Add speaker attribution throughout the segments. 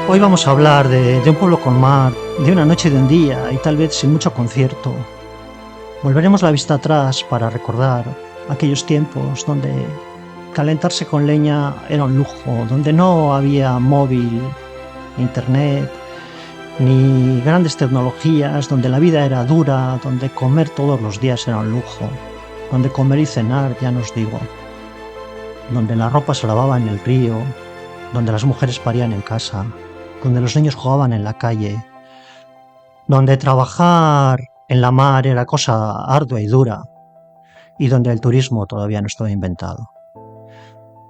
Speaker 1: Hoy vamos a hablar de un pueblo con mar, de una noche de un día y tal vez sin mucho concierto. Volveremos la vista atrás para recordar aquellos tiempos donde calentarse con leña era un lujo, donde no había móvil, internet, ni grandes tecnologías, donde la vida era dura, donde comer todos los días era un lujo, donde comer y cenar, ya no os digo, donde la ropa se lavaba en el río, donde las mujeres parían en casa, donde los niños jugaban en la calle, donde trabajar en la mar era cosa ardua y dura, y donde el turismo todavía no estaba inventado.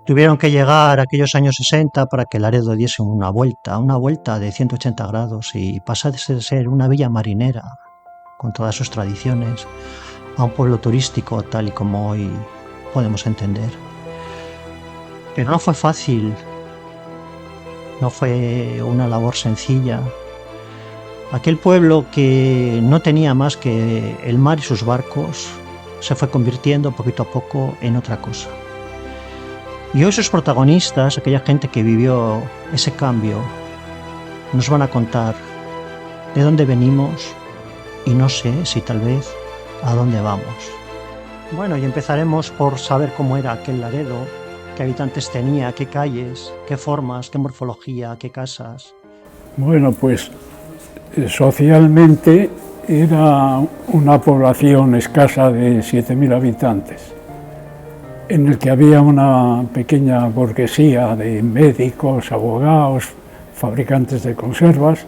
Speaker 1: Tuvieron que llegar aquellos años 60 para que Laredo diese una vuelta de 180 grados y pasase de ser una villa marinera, con todas sus tradiciones, a un pueblo turístico tal y como hoy podemos entender. Pero no fue fácil, no fue una labor sencilla. Aquel pueblo que no tenía más que el mar y sus barcos se fue convirtiendo poquito a poco en otra cosa. Y hoy sus protagonistas, aquella gente que vivió ese cambio, nos van a contar de dónde venimos y no sé si tal vez a dónde vamos. Bueno, y empezaremos por saber cómo era aquel Laredo, qué habitantes tenía, qué calles, qué formas, qué morfología, qué casas.
Speaker 2: Bueno, pues socialmente era una población escasa de 7.000 habitantes, en el que había una pequeña burguesía de médicos, abogados, fabricantes de conservas,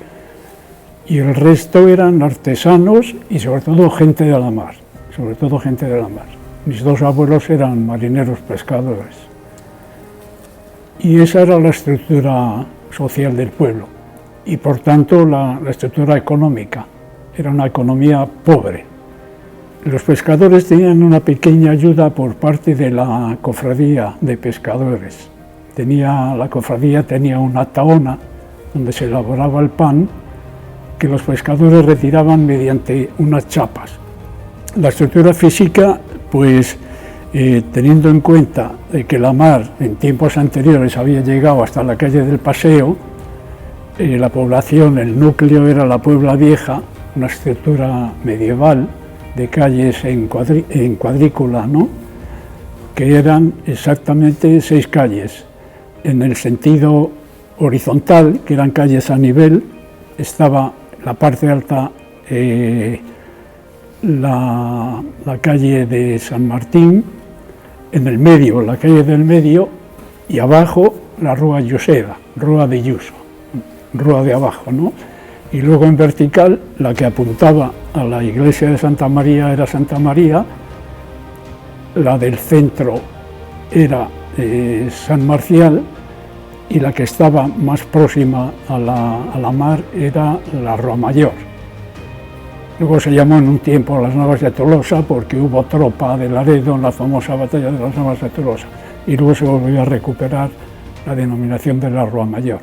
Speaker 2: y el resto eran artesanos y sobre todo gente de la mar, Mis dos abuelos eran marineros pescadores. Y esa era la estructura social del pueblo, y por tanto la estructura económica. Era una economía pobre. Los pescadores tenían una pequeña ayuda por parte de la cofradía de pescadores. La cofradía tenía una tahona donde se elaboraba el pan que los pescadores retiraban mediante unas chapas. La estructura física, pues teniendo en cuenta de que la mar en tiempos anteriores había llegado hasta la calle del Paseo, la población, el núcleo era la Puebla Vieja, una estructura medieval de calles en cuadrícula, ¿no?, que eran exactamente 6 calles. En el sentido horizontal, que eran calles a nivel, estaba la parte alta, la calle de San Martín, en el medio, la calle del medio, y abajo la Rúa Llusera, Rúa de Yuso, Rúa de abajo, ¿no? Y luego en vertical, la que apuntaba a la iglesia de Santa María era Santa María, la del centro era San Marcial, y la que estaba más próxima a la mar era la Rúa Mayor. Luego se llamó en un tiempo las Navas de Tolosa porque hubo tropa de Laredo en la famosa batalla de las Navas de Tolosa, y luego se volvió a recuperar la denominación de la Rúa Mayor.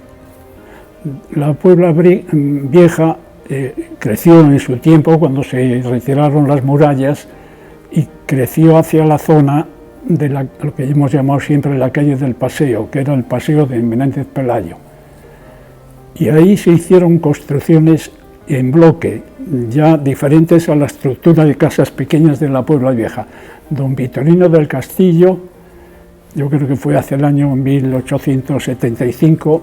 Speaker 2: La Puebla Vieja creció en su tiempo cuando se retiraron las murallas y creció hacia la zona de lo que hemos llamado siempre la calle del Paseo, que era el Paseo de Menéndez Pelayo. Y ahí se hicieron construcciones en bloque, ya diferentes a la estructura de casas pequeñas de la Puebla Vieja. Don Vitorino del Castillo, yo creo que fue hacia el año 1875,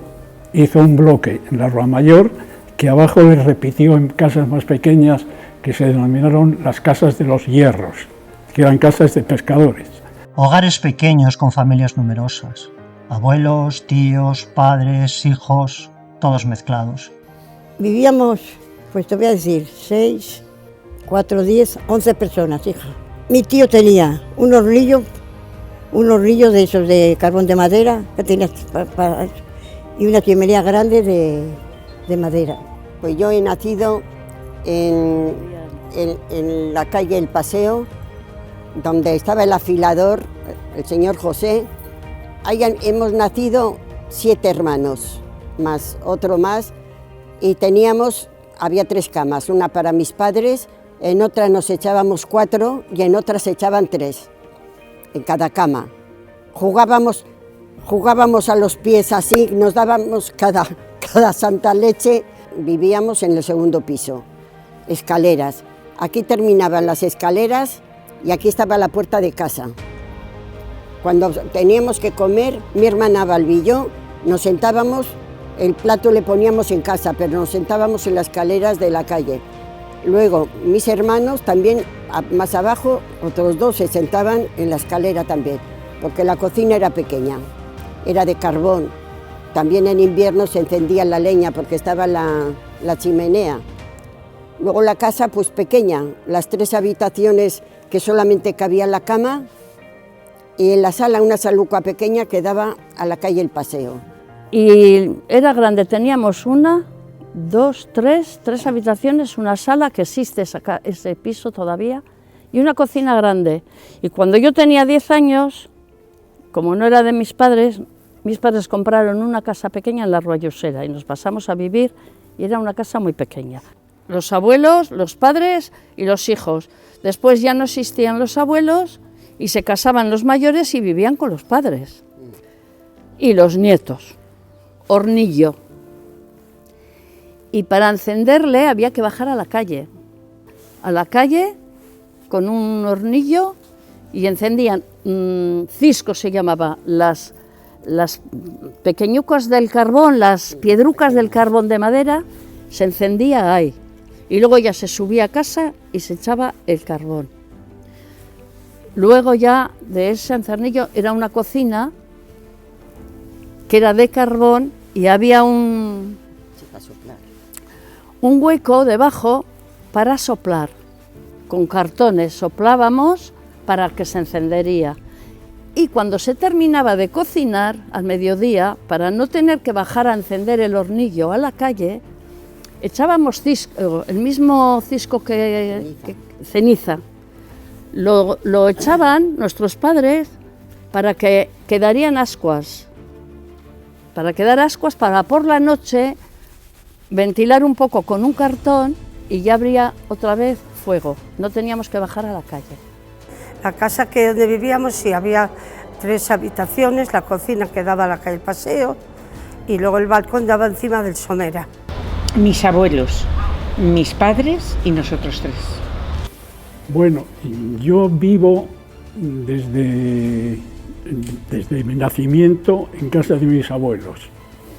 Speaker 2: hizo un bloque en la Rúa Mayor que abajo le repitió en casas más pequeñas que se denominaron las casas de los hierros, que eran casas de pescadores.
Speaker 1: Hogares pequeños con familias numerosas, abuelos, tíos, padres, hijos, todos mezclados.
Speaker 3: Vivíamos, pues te voy a decir, 6, 4, 10, 11 personas, hija. Mi tío tenía un hornillo de esos de carbón de madera, que tenía y una chimenea grande de madera. Pues yo he nacido en la calle El Paseo, donde estaba el afilador, el señor José. Ahí hemos nacido 7 hermanos, más otro más, y había 3 camas, una para mis padres, en otra nos echábamos 4 y en otra se echaban 3, en cada cama. Jugábamos a los pies así, nos dábamos cada santa leche. Vivíamos en el segundo piso, escaleras. Aquí terminaban las escaleras y aquí estaba la puerta de casa. Cuando teníamos que comer, mi hermana Balbi y yo nos sentábamos, el plato le poníamos en casa, pero nos sentábamos en las escaleras de la calle. Luego mis hermanos también, más abajo, otros dos se sentaban en la escalera también, porque la cocina era pequeña, era de carbón. También en invierno se encendía la leña porque estaba la chimenea. Luego la casa pues pequeña, las 3 habitaciones que solamente cabía la cama y en la sala una saluca pequeña que daba a la calle El Paseo.
Speaker 4: Y era grande, teníamos 1, 2, 3 habitaciones, una sala que existe ese piso todavía y una cocina grande. Y cuando yo tenía 10 años, como no era de mis padres compraron una casa pequeña en la Rua Llusera y nos pasamos a vivir y era una casa muy pequeña. Los abuelos, los padres y los hijos. Después ya no existían los abuelos y se casaban los mayores y vivían con los padres. Y los nietos, hornillo. Y para encenderle había que bajar a la calle con un hornillo y encendían, cisco se llamaba, las pequeñucas del carbón, las piedrucas del carbón de madera, se encendía ahí. Y luego ya se subía a casa y se echaba el carbón. Luego ya de ese encernillo era una cocina que era de carbón y había un hueco debajo para soplar. Con cartones soplábamos para que se encendería. Y cuando se terminaba de cocinar al mediodía, para no tener que bajar a encender el hornillo a la calle, echábamos el mismo cisco que ceniza. Lo echaban nuestros padres para que quedarían ascuas. Para quedar ascuas, para por la noche ventilar un poco con un cartón y ya habría otra vez fuego. No teníamos que bajar a la calle.
Speaker 5: La casa donde vivíamos sí había 3 habitaciones, la cocina que daba a la calle Paseo y luego el balcón daba encima del Somera.
Speaker 6: Mis abuelos, mis padres y nosotros 3.
Speaker 2: Bueno, yo vivo desde mi nacimiento en casa de mis abuelos,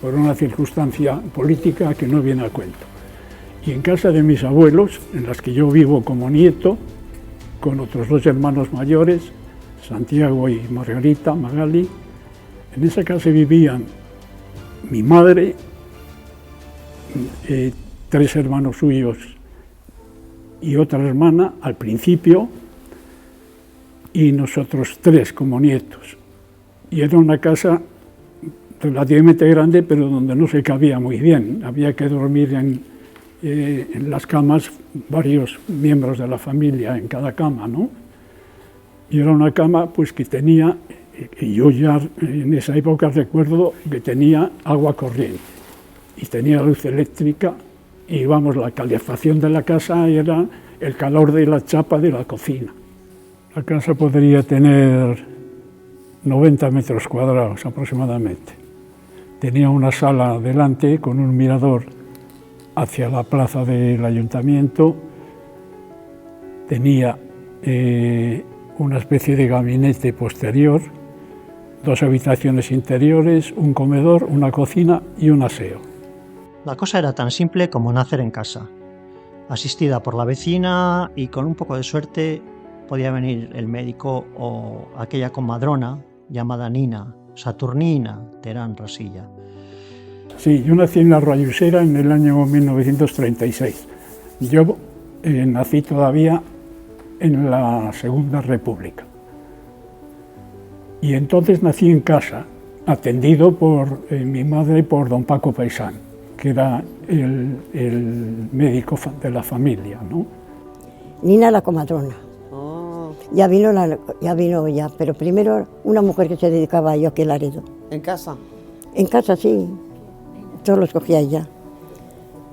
Speaker 2: por una circunstancia política que no viene a cuento. Y en casa de mis abuelos, en las que yo vivo como nieto, con otros 2 hermanos mayores, Santiago y Margarita, Magali, en esa casa vivían mi madre, 3 hermanos suyos y otra hermana al principio, y nosotros 3 como nietos. Y era una casa relativamente grande, pero donde no se cabía muy bien. Había que dormir en las camas, varios miembros de la familia en cada cama, ¿no? Y era una cama pues que tenía, y yo ya en esa época recuerdo que tenía agua corriente y tenía luz eléctrica, y vamos, la calefacción de la casa era el calor de la chapa de la cocina. La casa podría tener 90 metros cuadrados aproximadamente. Tenía una sala delante con un mirador hacia la plaza del ayuntamiento. Tenía una especie de gabinete posterior, 2 habitaciones interiores, un comedor, una cocina y un aseo.
Speaker 1: La cosa era tan simple como nacer en casa, asistida por la vecina, y con un poco de suerte podía venir el médico o aquella comadrona llamada Nina, Saturnina Terán Rasilla.
Speaker 2: Sí, yo nací en la Rua Llusera en el año 1936. Yo nací todavía en la Segunda República. Y entonces nací en casa, atendido por mi madre, por don Paco Paisán, que era el médico de la familia, ¿no?
Speaker 3: Nina la comadrona. Ya vino, pero primero una mujer que se dedicaba a ello aquí en Laredo.
Speaker 7: ¿En casa?
Speaker 3: En casa, sí. Todos los cogía ella.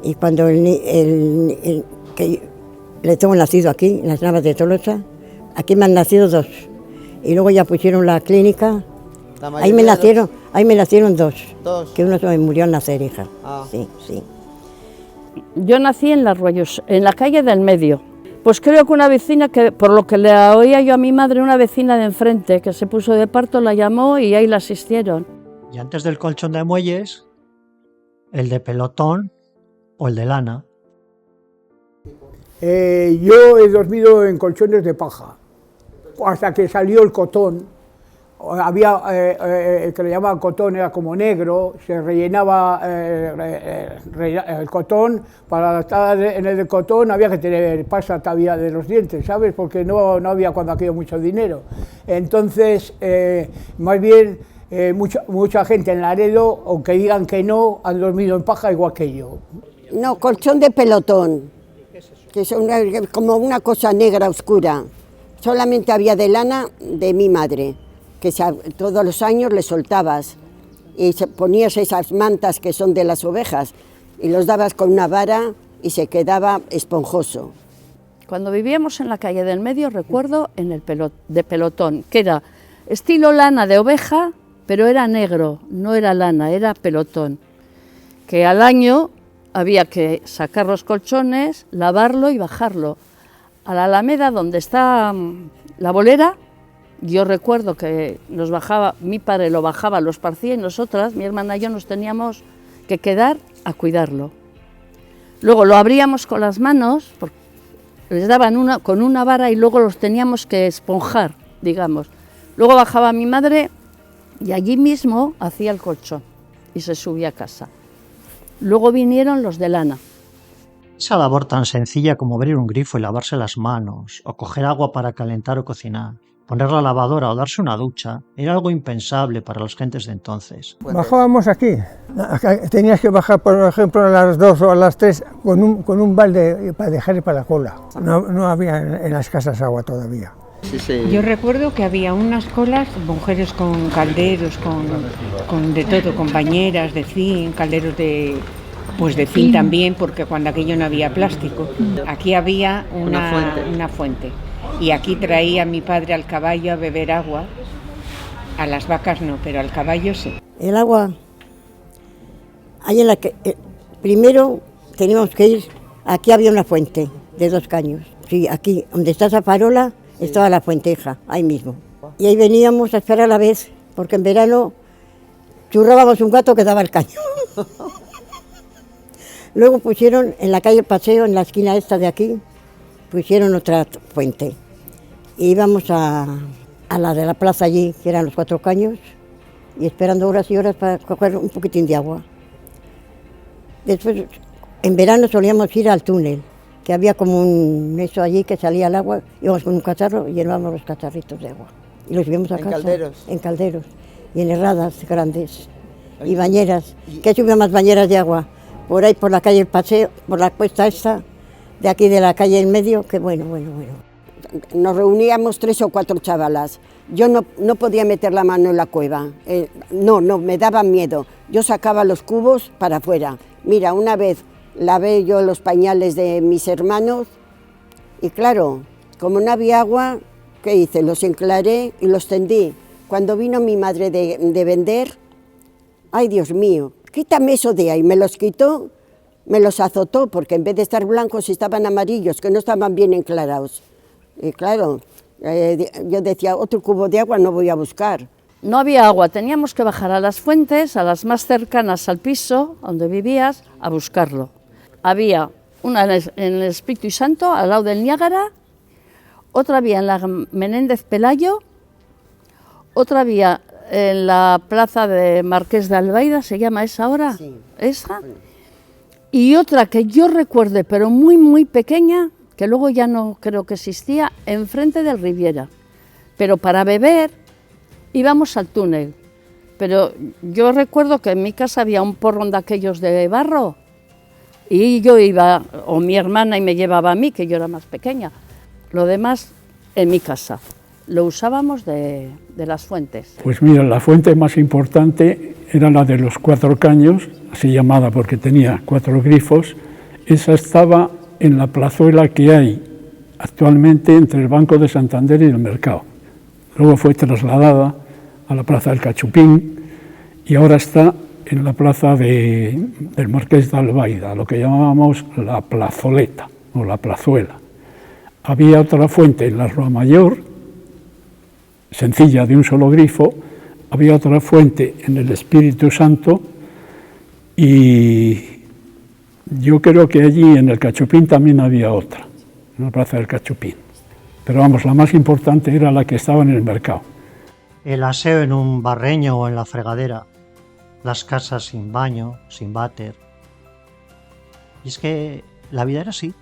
Speaker 3: Y cuando que le tengo nacido aquí, en las Navas de Tolosa, aquí me han nacido 2. Y luego ya pusieron la clínica Ahí me nacieron dos.
Speaker 7: ¿Dos?
Speaker 3: Que uno se me murió al nacer, hija.
Speaker 7: Ah.
Speaker 3: Sí, sí.
Speaker 4: Yo nací en en la calle del medio. Pues creo que una vecina, que por lo que le oía yo a mi madre, una vecina de enfrente que se puso de parto, la llamó y ahí la asistieron.
Speaker 1: Y antes del colchón de muelles, el de pelotón o el de lana.
Speaker 8: Yo he dormido en colchones de paja, hasta que salió el cotón. Había el que le llamaban cotón, era como negro, se rellenaba el cotón. Para estar en el de cotón había que tener pasta todavía de los dientes, ¿sabes? Porque no había cuando aquello mucho dinero. Entonces, más bien, mucha gente en Laredo, aunque digan que no, han dormido en paja igual que yo.
Speaker 3: No, colchón de pelotón, que es como una cosa negra oscura. Solamente había de lana de mi madre, que todos los años le soltabas y ponías esas mantas que son de las ovejas y los dabas con una vara y se quedaba esponjoso.
Speaker 4: Cuando vivíamos en la calle del medio, recuerdo en el de pelotón, que era estilo lana de oveja, pero era negro, no era lana, era pelotón. Que al año había que sacar los colchones, lavarlo y bajarlo. A la Alameda, donde está la bolera, yo recuerdo que nos bajaba, mi padre lo bajaba, lo esparcía y nosotras, mi hermana y yo, nos teníamos que quedar a cuidarlo. Luego lo abríamos con las manos, les daban con una vara y luego los teníamos que esponjar, digamos. Luego bajaba mi madre y allí mismo hacía el colchón y se subía a casa. Luego vinieron los de lana.
Speaker 1: Esa labor tan sencilla como abrir un grifo y lavarse las manos, o coger agua para calentar o cocinar, poner la lavadora o darse una ducha, era algo impensable para las gentes de entonces.
Speaker 9: Bajábamos aquí. Tenías que bajar, por ejemplo, a las 2 o a las 3 con un balde para dejar para la cola. No había en las casas agua todavía.
Speaker 7: Sí.
Speaker 6: Yo recuerdo que había unas colas, mujeres con calderos, con de todo, con bañeras de zinc, calderos de zinc también, porque cuando aquello no había plástico. Aquí había una fuente. Y aquí traía mi padre al caballo a beber agua. A las vacas no, pero al caballo sí.
Speaker 3: El agua, ahí en la que primero teníamos que ir, aquí había una fuente de 2 caños. Sí, aquí, donde está esa farola, estaba la fuenteja, ahí mismo. Y ahí veníamos a esperar a la vez, porque en verano churrábamos un gato que daba el caño. Luego pusieron en la calle El Paseo, en la esquina esta de aquí, pusieron otra fuente. Y íbamos a la de la plaza allí, que eran los 4 caños, y esperando horas y horas para coger un poquitín de agua. Después, en verano solíamos ir al túnel, que había como eso allí que salía el agua, íbamos con un cacharro y llevábamos los cacharritos de agua. Y los llevamos a casa.
Speaker 7: ¿En calderos?
Speaker 3: En calderos. Y en herradas grandes. Y bañeras. ¿Qué subía más bañeras de agua? Por ahí, por la calle El Paseo, por la cuesta esta, de aquí de la calle en medio, que bueno. Nos reuníamos 3 o 4 chavalas. Yo no podía meter la mano en la cueva. No, me daba miedo. Yo sacaba los cubos para afuera. Mira, una vez lavé yo los pañales de mis hermanos y claro, como no había agua, ¿qué hice? Los enclaré y los tendí. Cuando vino mi madre de vender, ¡ay, Dios mío! Quítame eso de ahí. Me los quitó, me los azotó, porque en vez de estar blancos estaban amarillos, que no estaban bien enclarados. Y claro, yo decía, otro cubo de agua no voy a buscar.
Speaker 4: No había agua, teníamos que bajar a las fuentes, a las más cercanas al piso donde vivías, a buscarlo. Había una en el Espíritu Santo, al lado del Niágara, otra había en la Menéndez Pelayo, otra había en la plaza de Marqués de Albaida, ¿se llama esa ahora?
Speaker 3: Sí.
Speaker 4: ¿Esa? Y otra que yo recuerde, pero muy, muy pequeña, que luego ya no creo que existía, enfrente del Riviera. Pero para beber íbamos al túnel. Pero yo recuerdo que en mi casa había un porrón de aquellos de barro y yo iba, o mi hermana, y me llevaba a mí, que yo era más pequeña. Lo demás en mi casa. Lo usábamos de las fuentes.
Speaker 2: Pues mira, la fuente más importante era la de los 4 caños, así llamada porque tenía 4 grifos. Esa estaba en la plazuela que hay actualmente entre el Banco de Santander y el Mercado. Luego fue trasladada a la plaza del Cachupín, y ahora está en la plaza del Marqués de Albaida, lo que llamábamos la plazoleta o la plazuela. Había otra fuente en la Rúa Mayor, sencilla, de un solo grifo. Había otra fuente en el Espíritu Santo, y yo creo que allí en el Cachupín también había otra, en la plaza del Cachupín. Pero vamos, la más importante era la que estaba en el mercado.
Speaker 1: El aseo en un barreño o en la fregadera, las casas sin baño, sin váter. Y es que la vida era así.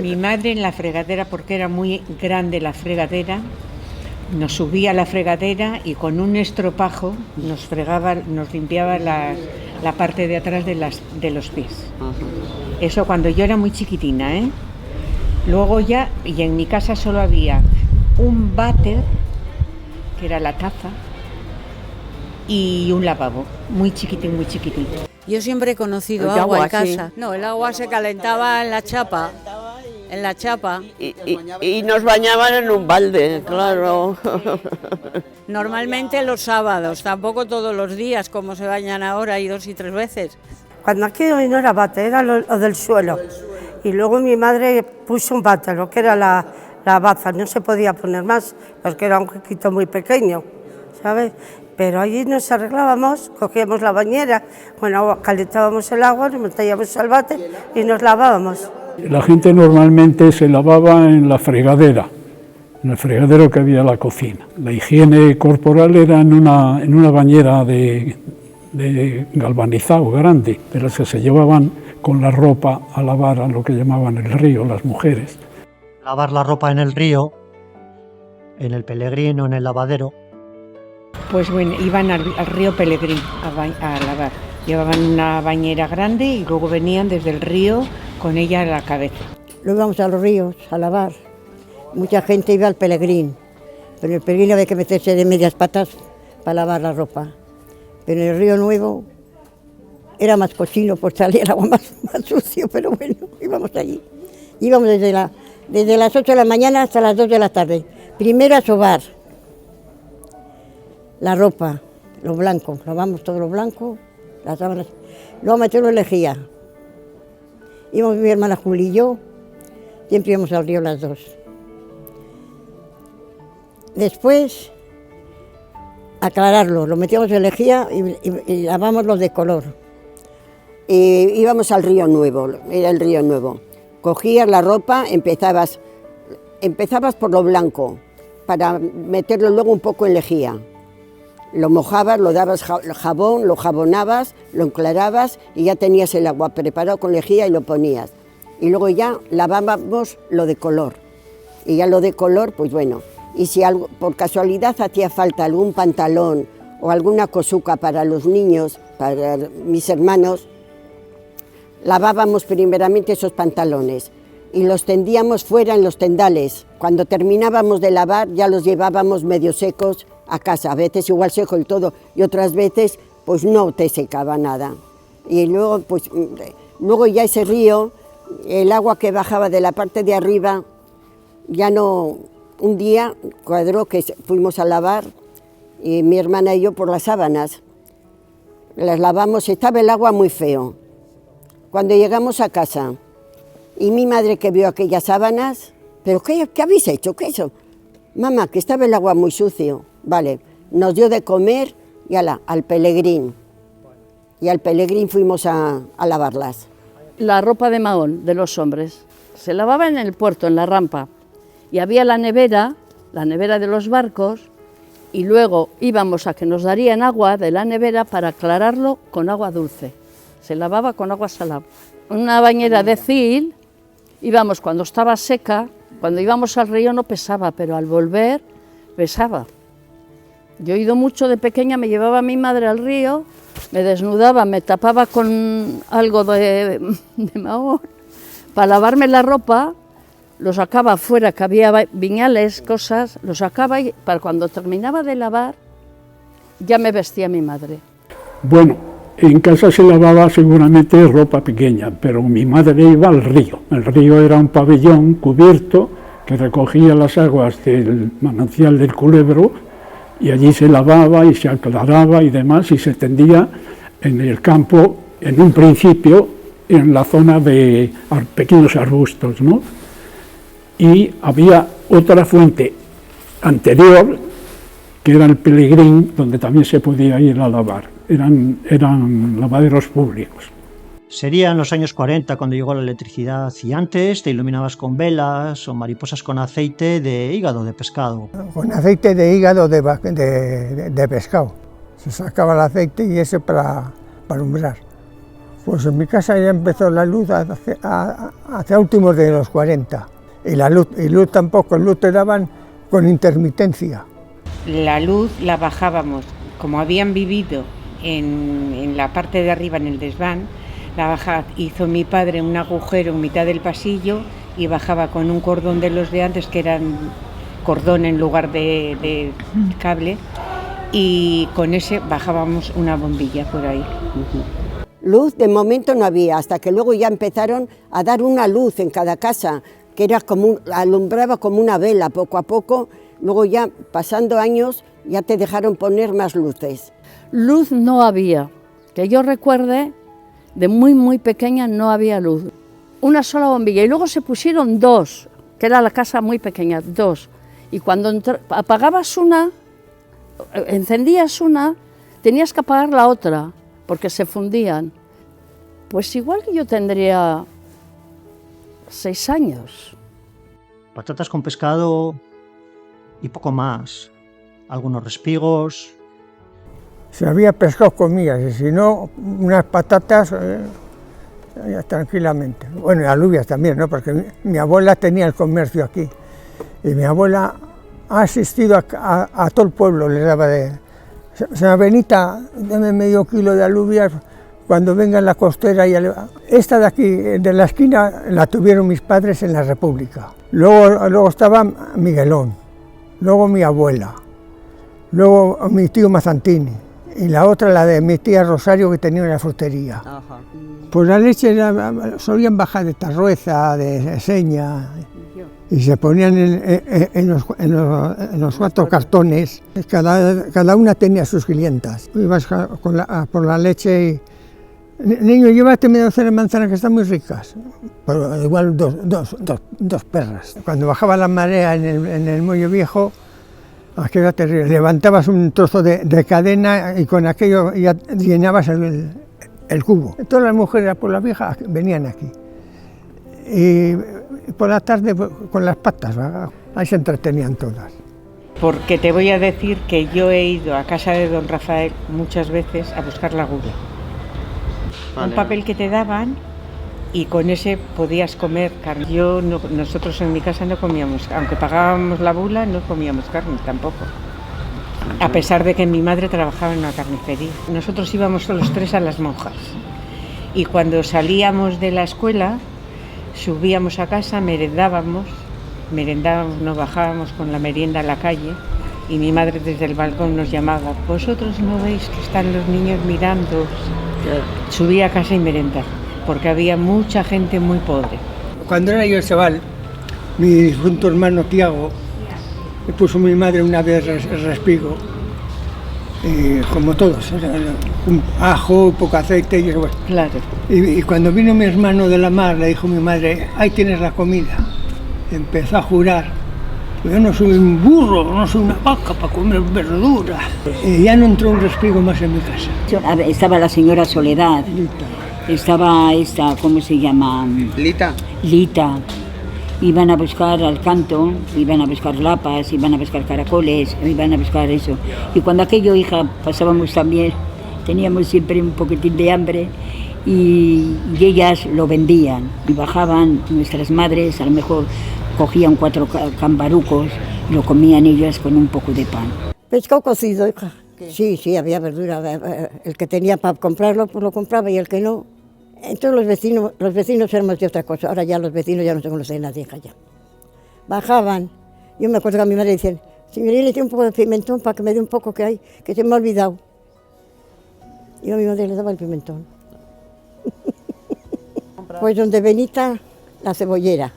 Speaker 6: Mi madre en la fregadera, porque era muy grande la fregadera, nos subía a la fregadera y con un estropajo nos limpiaba la parte de atrás de los pies. Eso cuando yo era muy chiquitina, ¿eh? Luego ya, y en mi casa solo había un váter, que era la taza, y un lavabo, muy chiquitín, muy chiquitín.
Speaker 7: Yo siempre he conocido agua en casa. No, el agua se calentaba en la chapa. En la chapa.
Speaker 10: Y nos bañaban en un balde, claro.
Speaker 7: Normalmente los sábados, tampoco todos los días, como se bañan ahora, y 2 y 3 veces.
Speaker 5: Cuando aquí no era bate, era lo del suelo. Y luego mi madre puso un bate, lo que era la baza, no se podía poner más, porque era un huequito muy pequeño, ¿sabes? Pero allí nos arreglábamos, cogíamos la bañera, bueno, calentábamos el agua, nos metíamos al bate y nos lavábamos.
Speaker 2: La gente normalmente se lavaba en la fregadera, en el fregadero que había en la cocina. La higiene corporal era en una bañera de galvanizado grande, de las que se llevaban con la ropa a lavar a lo que llamaban el río, las mujeres.
Speaker 1: Lavar la ropa en el río, en el Pelegrín o en el lavadero.
Speaker 6: Pues bueno, iban al río Pelegrín a lavar. Llevaban una bañera grande y luego venían desde el río con ella a la cabeza.
Speaker 3: Luego íbamos a los ríos a lavar. Mucha gente iba al Pelegrín, pero en el Pelegrín había que meterse de medias patas para lavar la ropa. Pero en el Río Nuevo era más cochino, por salir el agua más sucio, pero bueno, íbamos allí. Íbamos desde las 8 de la mañana hasta las 2 de la tarde. Primero a sobar la ropa, lo blanco, lavamos todo lo blanco, las sábanas, luego a meterlo en lejía. Íbamos mi hermana Juli y yo, siempre íbamos al río las dos. Después, aclararlo, lo metíamos en lejía y lavábamos los de color.
Speaker 10: Íbamos al Río Nuevo, era el Río Nuevo. Cogías la ropa, empezabas por lo blanco, para meterlo luego un poco en lejía. Lo mojabas, lo dabas jabón, lo jabonabas, lo enclarabas y ya tenías el agua preparado con lejía y lo ponías. Y luego ya lavábamos lo de color. Y ya lo de color, pues bueno, y si algo, por casualidad hacía falta algún pantalón o alguna cosuca para los niños, para mis hermanos, lavábamos primeramente esos pantalones y los tendíamos fuera en los tendales. Cuando terminábamos de lavar ya los llevábamos medio secos a casa, a veces igual seco el todo y otras veces pues no te secaba nada. Y luego pues luego ya ese río, el agua que bajaba de la parte de arriba, ya no, un día cuadró que fuimos a lavar y mi hermana y yo por las sábanas, las lavamos, estaba el agua muy feo. Cuando llegamos a casa y mi madre que vio aquellas sábanas, ¿pero qué habéis hecho? ¿Qué es eso? Mamá, que estaba el agua muy sucio. Vale, nos dio de comer y al Pelegrín. Y al Pelegrín fuimos a lavarlas.
Speaker 4: La ropa de mahón de los hombres se lavaba en el puerto, en la rampa. Y había la nevera de los barcos, y luego íbamos a que nos darían agua de la nevera para aclararlo con agua dulce. Se lavaba con agua salada. Una bañera de Cil, íbamos cuando estaba seca, cuando íbamos al río no pesaba, pero al volver pesaba. Yo he ido mucho de pequeña, me llevaba a mi madre al río, me desnudaba, me tapaba con algo de mahón para lavarme la ropa, lo sacaba afuera, que había viñales, cosas, lo sacaba y para cuando terminaba de lavar ya me vestía mi madre.
Speaker 2: Bueno, en casa se lavaba seguramente ropa pequeña, pero mi madre iba al río. El río era un pabellón cubierto que recogía las aguas del manantial del Culebro y allí se lavaba y se aclaraba y demás, y se tendía en el campo, en un principio, en la zona de pequeños arbustos, ¿no? Y había otra fuente anterior, que era el Pelegrín, donde también se podía ir a lavar. Eran lavaderos públicos.
Speaker 1: Sería en los años 40 cuando llegó la electricidad, y antes te iluminabas con velas o mariposas con aceite de hígado de pescado.
Speaker 9: Con aceite de hígado de pescado. Se sacaba el aceite y eso para alumbrar. Pues en mi casa ya empezó la luz hacia últimos de los 40. Y luz tampoco, luz te daban con intermitencia.
Speaker 6: La luz la bajábamos, como habían vivido en la parte de arriba, en el desván, hizo mi padre un agujero en mitad del pasillo y bajaba con un cordón de los de antes, que eran cordón en lugar de cable, y con ese bajábamos una bombilla por ahí.
Speaker 10: Luz de momento no había, hasta que luego ya empezaron a dar una luz en cada casa, que era alumbraba como una vela poco a poco. Luego ya, pasando años, ya te dejaron poner más luces.
Speaker 4: Luz no había, que yo recuerde, de muy pequeña no había luz. Una sola bombilla, y luego se pusieron dos, que era la casa muy pequeña, dos. Y cuando apagabas una, encendías una, tenías que apagar la otra, porque se fundían. Pues igual que yo tendría 6 años.
Speaker 1: Patatas con pescado y poco más. Algunos respigos.
Speaker 9: Si había pescado comías, y si no, unas patatas tranquilamente. Bueno, y alubias también, ¿no? Porque mi abuela tenía el comercio aquí. Y mi abuela ha asistido a todo el pueblo, les daba de... Señora Benita, dame medio kilo de alubias cuando venga en la costera. Esta de aquí, de la esquina, la tuvieron mis padres en la República. Luego estaba Miguelón, luego mi abuela, luego mi tío Mazantini, y la otra, la de mi tía Rosario, que tenía una frutería. Ajá. Pues la leche solían bajar de Tarrueza, de Seña, y se ponían en los 4 cartones. Cada una tenía sus clientas. Ibas por la leche y... Niño, llévate media docena de manzanas que están muy ricas. Pero igual dos perras. Cuando bajaba la marea en el Muelle Viejo, aquello era terrible. Levantabas un trozo de cadena y con aquello ya llenabas el cubo. Todas las mujeres por la vieja venían aquí. Y por la tarde con las patas, ¿verdad? Ahí se entretenían todas.
Speaker 6: Porque te voy a decir que yo he ido a casa de don Rafael muchas veces a buscar la gula. Vale. Un papel que te daban y con ese podías comer carne. Nosotros en mi casa no comíamos, aunque pagábamos la bula, no comíamos carne tampoco. A pesar de que mi madre trabajaba en una carnicería. Nosotros íbamos los 3 a las monjas. Y cuando salíamos de la escuela, subíamos a casa, merendábamos, nos bajábamos con la merienda a la calle y mi madre desde el balcón nos llamaba: vosotros no veis que están los niños mirando. Subía a casa y merendar, porque había mucha gente muy pobre.
Speaker 9: Cuando era yo chaval, mi difunto hermano Tiago me puso mi madre una vez respigo, como todos, un ajo, poco aceite y eso. Bueno.
Speaker 6: Claro.
Speaker 9: Y cuando vino mi hermano de la mar, le dijo mi madre: ahí tienes la comida. Empezó a jurar: yo no soy un burro, no soy una vaca para comer verdura. Y ya no entró un respigo más en mi casa.
Speaker 11: Estaba la señora Soledad, estaba esta, ¿cómo se llama? Lita. Iban a buscar al canto, iban a buscar lapas, iban a buscar caracoles, iban a buscar eso. Y cuando aquello, hija, pasábamos también, teníamos siempre un poquitín de hambre y ellas lo vendían. Y bajaban nuestras madres, a lo mejor cogían 4 cambarucos y lo comían ellas con un poco de pan.
Speaker 3: Pescado cocido, hija. Sí, había verdura. El que tenía para comprarlo, pues lo compraba, y el que no. Entonces los vecinos éramos de otra cosa. Ahora ya los vecinos ya no se conocen nadie, hija, ya. Bajaban. Yo me acuerdo que a mi madre decían: señorita, le tiene un poco de pimentón para que me dé un poco que hay, que se me ha olvidado. Y a mi madre le daba el pimentón. Pues donde Benita, la cebollera,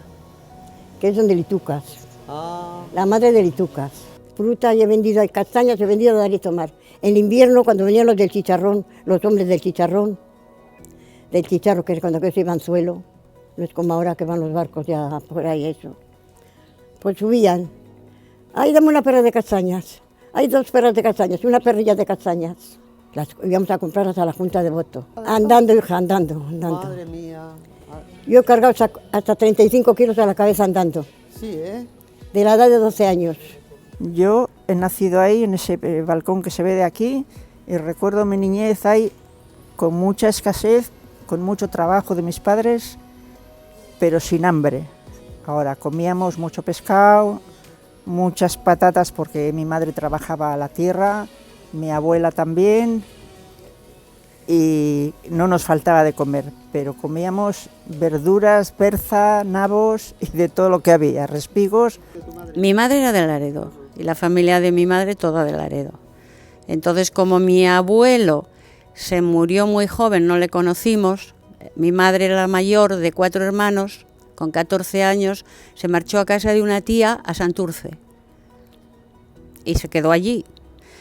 Speaker 3: que es donde Litucas, la madre de Litucas. fruta y he vendido castañas, he vendido dar y tomar. En invierno, cuando venían los del chicharrón, los hombres del chicharro, que es cuando se iba al suelo, no es como ahora que van los barcos ya por ahí eso. Pues subían, ahí dame una perra de castañas, hay 2 perras de castañas, una perrilla de castañas. Las íbamos a comprarlas a la Junta de Voto. Andando, hija, andando.
Speaker 12: Madre mía.
Speaker 3: Yo he cargado hasta 35 kilos a la cabeza andando.
Speaker 12: Sí, ¿eh?
Speaker 3: De la edad de 12 años.
Speaker 13: Yo he nacido ahí, en ese balcón que se ve de aquí, y recuerdo mi niñez ahí con mucha escasez, con mucho trabajo de mis padres, pero sin hambre. Ahora comíamos mucho pescado, muchas patatas porque mi madre trabajaba la tierra, mi abuela también, y no nos faltaba de comer, pero comíamos verduras, berza, nabos y de todo lo que había, respigos.
Speaker 7: Mi madre era de Laredo y la familia de mi madre toda de Laredo. Entonces, como mi abuelo se murió muy joven, no le conocimos, mi madre era la mayor de 4 hermanos, con 14 años, se marchó a casa de una tía a Santurce y se quedó allí.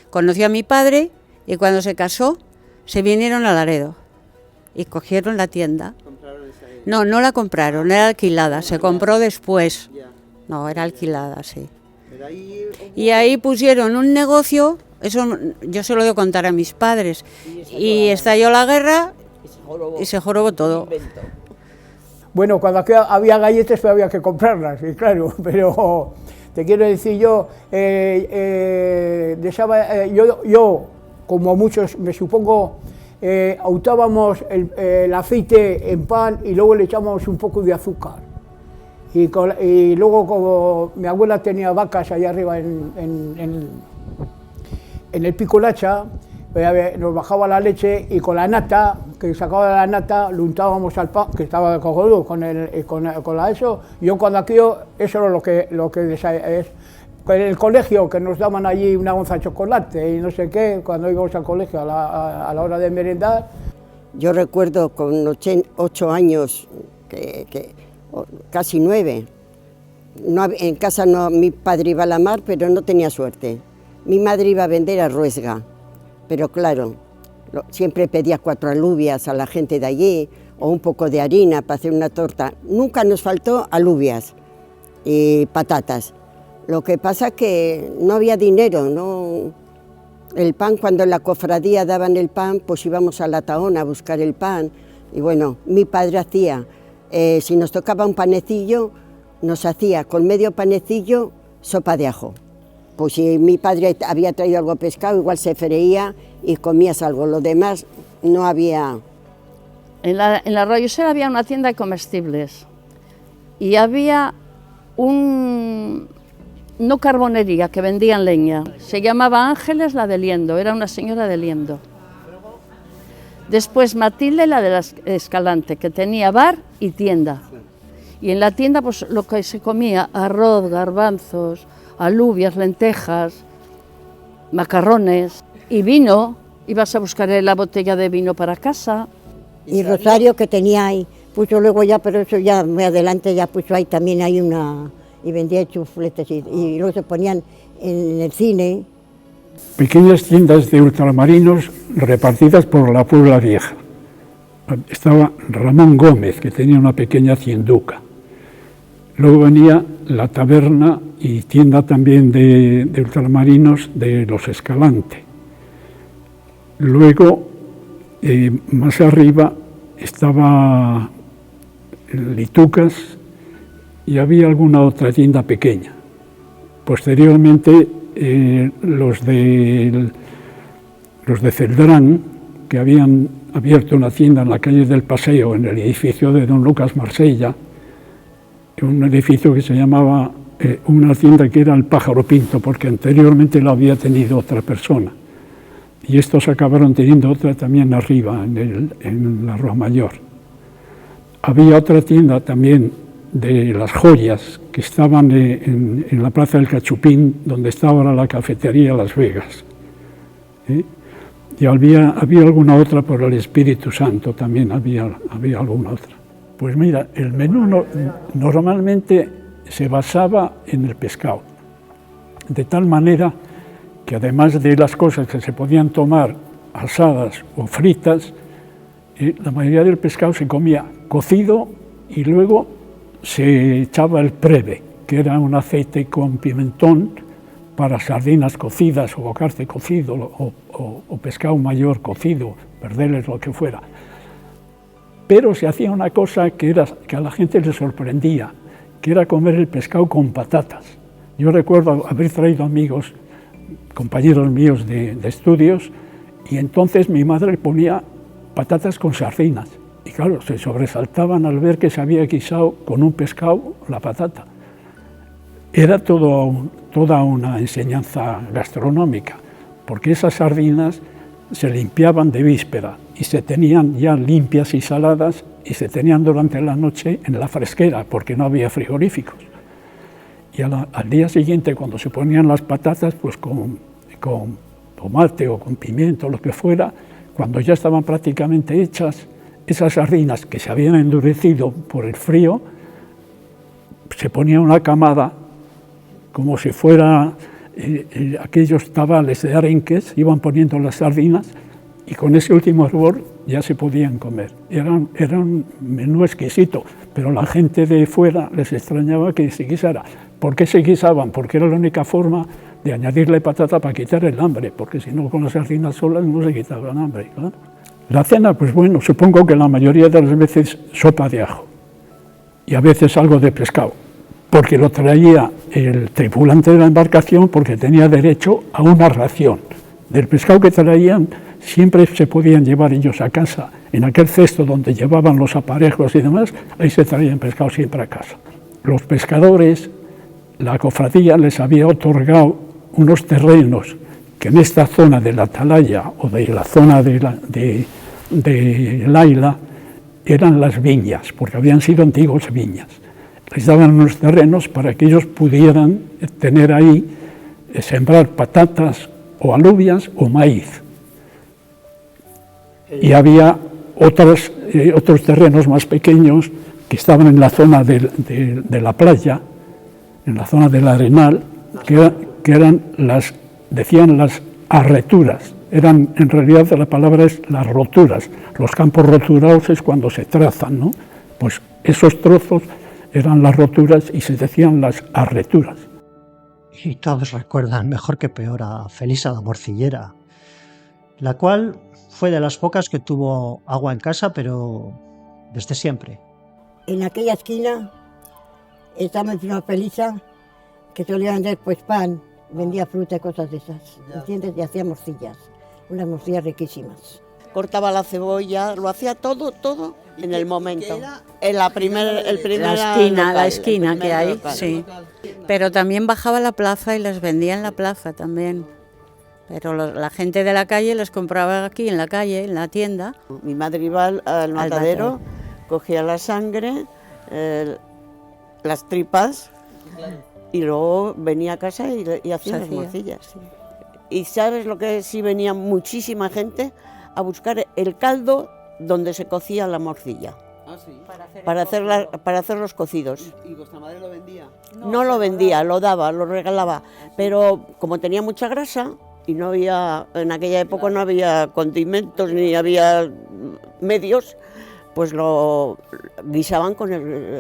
Speaker 7: Conoció a mi padre y cuando se casó se vinieron a Laredo y cogieron la tienda. No, no la compraron, era alquilada, se compró después. No, era alquilada, sí. Y ahí pusieron un negocio, eso yo se lo debo contar a mis padres, y estalló la guerra y se jorobó todo.
Speaker 8: Bueno, cuando aquí había galletas pues había que comprarlas, y claro, pero te quiero decir yo, yo como muchos, me supongo, untábamos el aceite en pan y luego le echábamos un poco de azúcar. Y luego, como mi abuela tenía vacas allá arriba en el Picolacha, nos bajaba la leche y con la nata, que sacaba la nata, lo untábamos al pan, que estaba cojonudo con eso. Yo cuando aquí, eso era lo que es. En el colegio, que nos daban allí una onza de chocolate y no sé qué, cuando íbamos al colegio a la hora de merendar.
Speaker 10: Yo recuerdo con 8 años, casi 9, en casa mi padre iba a la mar, pero no tenía suerte. Mi madre iba a vender a Ruesga, pero claro, siempre pedía 4 alubias a la gente de allí, o un poco de harina para hacer una torta. Nunca nos faltó alubias y patatas. Lo que pasa que no había dinero, ¿no? El pan, cuando en la cofradía daban el pan, pues íbamos a la Tahona a buscar el pan. Y bueno, mi padre hacía, si nos tocaba un panecillo, nos hacía con medio panecillo sopa de ajo. Pues si mi padre había traído algo pescado, igual se freía y comías algo. Lo demás no había.
Speaker 4: En la Arroyosera había una tienda de comestibles y había no carbonería, que vendían leña. Se llamaba Ángeles la de Liendo, era una señora de Liendo. Después Matilde, la de Escalante, que tenía bar y tienda. Y en la tienda pues lo que se comía, arroz, garbanzos, alubias, lentejas, macarrones y vino. Ibas a buscar la botella de vino para casa.
Speaker 3: Y Rosario, que tenía ahí, puso luego ya, pero eso ya muy adelante, ya puso ahí también hay una... y vendía chufletes y luego se ponían en el cine.
Speaker 2: Pequeñas tiendas de ultramarinos repartidas por la Puebla Vieja. Estaba Ramón Gómez, que tenía una pequeña tienduca. Luego venía la taberna y tienda también de ultramarinos de los Escalante. Luego, más arriba, estaba Litucas, y había alguna otra tienda pequeña. Posteriormente, los de Celdrán, que habían abierto una tienda en la calle del Paseo, en el edificio de don Lucas Marsella, un edificio que se llamaba, una tienda que era el Pájaro Pinto, porque anteriormente la había tenido otra persona. Y estos acabaron teniendo otra también arriba, en la Rua Mayor. Había otra tienda también de las joyas que estaban en la Plaza del Cachupín, donde está ahora la cafetería Las Vegas. Y había alguna otra por el Espíritu Santo, también había alguna otra. Pues mira, el menú normalmente se basaba en el pescado. de tal manera que además de las cosas que se podían tomar asadas o fritas, la mayoría del pescado se comía cocido y luego se echaba el preve, que era un aceite con pimentón para sardinas cocidas o bocarce cocido o pescado mayor cocido, perdeles, lo que fuera. Pero se hacía una cosa que a la gente le sorprendía, que era comer el pescado con patatas. Yo recuerdo haber traído amigos, compañeros míos de estudios, y entonces mi madre ponía patatas con sardinas. Y claro, se sobresaltaban al ver que se había guisado con un pescado la patata. Era toda una enseñanza gastronómica, porque esas sardinas se limpiaban de víspera y se tenían ya limpias y saladas y se tenían durante la noche en la fresquera, porque no había frigoríficos. Y al día siguiente, cuando se ponían las patatas, pues con tomate o con pimiento, lo que fuera, cuando ya estaban prácticamente hechas, esas sardinas que se habían endurecido por el frío, se ponía una camada, como si fuera aquellos tabales de arenques, iban poniendo las sardinas y con ese último hervor ya se podían comer. Era un menú exquisito, pero la gente de fuera les extrañaba que se guisara. ¿Por qué se guisaban? Porque era la única forma de añadirle patata para quitar el hambre, porque si no con las sardinas solas no se quitaban hambre, claro. La cena, pues bueno, supongo que la mayoría de las veces sopa de ajo y a veces algo de pescado, porque lo traía el tripulante de la embarcación porque tenía derecho a una ración. Del pescado que traían siempre se podían llevar ellos a casa. En aquel cesto donde llevaban los aparejos y demás, ahí se traían pescado siempre a casa. Los pescadores, la cofradía les había otorgado unos terrenos que en esta zona de la Atalaya o de la zona de Laila eran las viñas, porque habían sido antiguas viñas. Les daban unos terrenos para que ellos pudieran tener ahí, sembrar patatas o alubias o maíz. Y había otros terrenos más pequeños que estaban en la zona de la playa, en la zona del Arenal, que eran decían las arreturas. En realidad la palabra es las roturas. Los campos roturados es cuando se trazan, ¿no? Pues esos trozos eran las roturas y se decían las arreturas.
Speaker 1: Y todos recuerdan, mejor que peor, a Felisa la morcillera, la cual fue de las pocas que tuvo agua en casa, pero desde siempre.
Speaker 3: En aquella esquina estaba mi prima Felisa, que solía vender pues pan, vendía fruta y cosas de esas, ¿entiendes? Y hacía morcillas, unas morcillas riquísimas.
Speaker 7: Cortaba la cebolla, lo hacía todo en el momento. En la esquina que hay, sí. Pero también bajaba a la plaza y las vendía en la plaza también. Pero la gente de la calle las compraba aquí en la calle, en la tienda.
Speaker 10: Mi madre iba al matadero, cogía la sangre, las tripas y luego venía a casa y hacía las morcillas. Sí. Y ¿sabes lo que sí? Venía muchísima gente a buscar el caldo donde se cocía la morcilla.
Speaker 12: Ah, sí.
Speaker 10: Para hacer los cocidos.
Speaker 12: ¿Y vuestra madre lo vendía?
Speaker 10: No lo vendía, lo daba, lo regalaba. Pero como tenía mucha grasa y no había, en aquella época no había condimentos ni había medios, pues lo guisaban con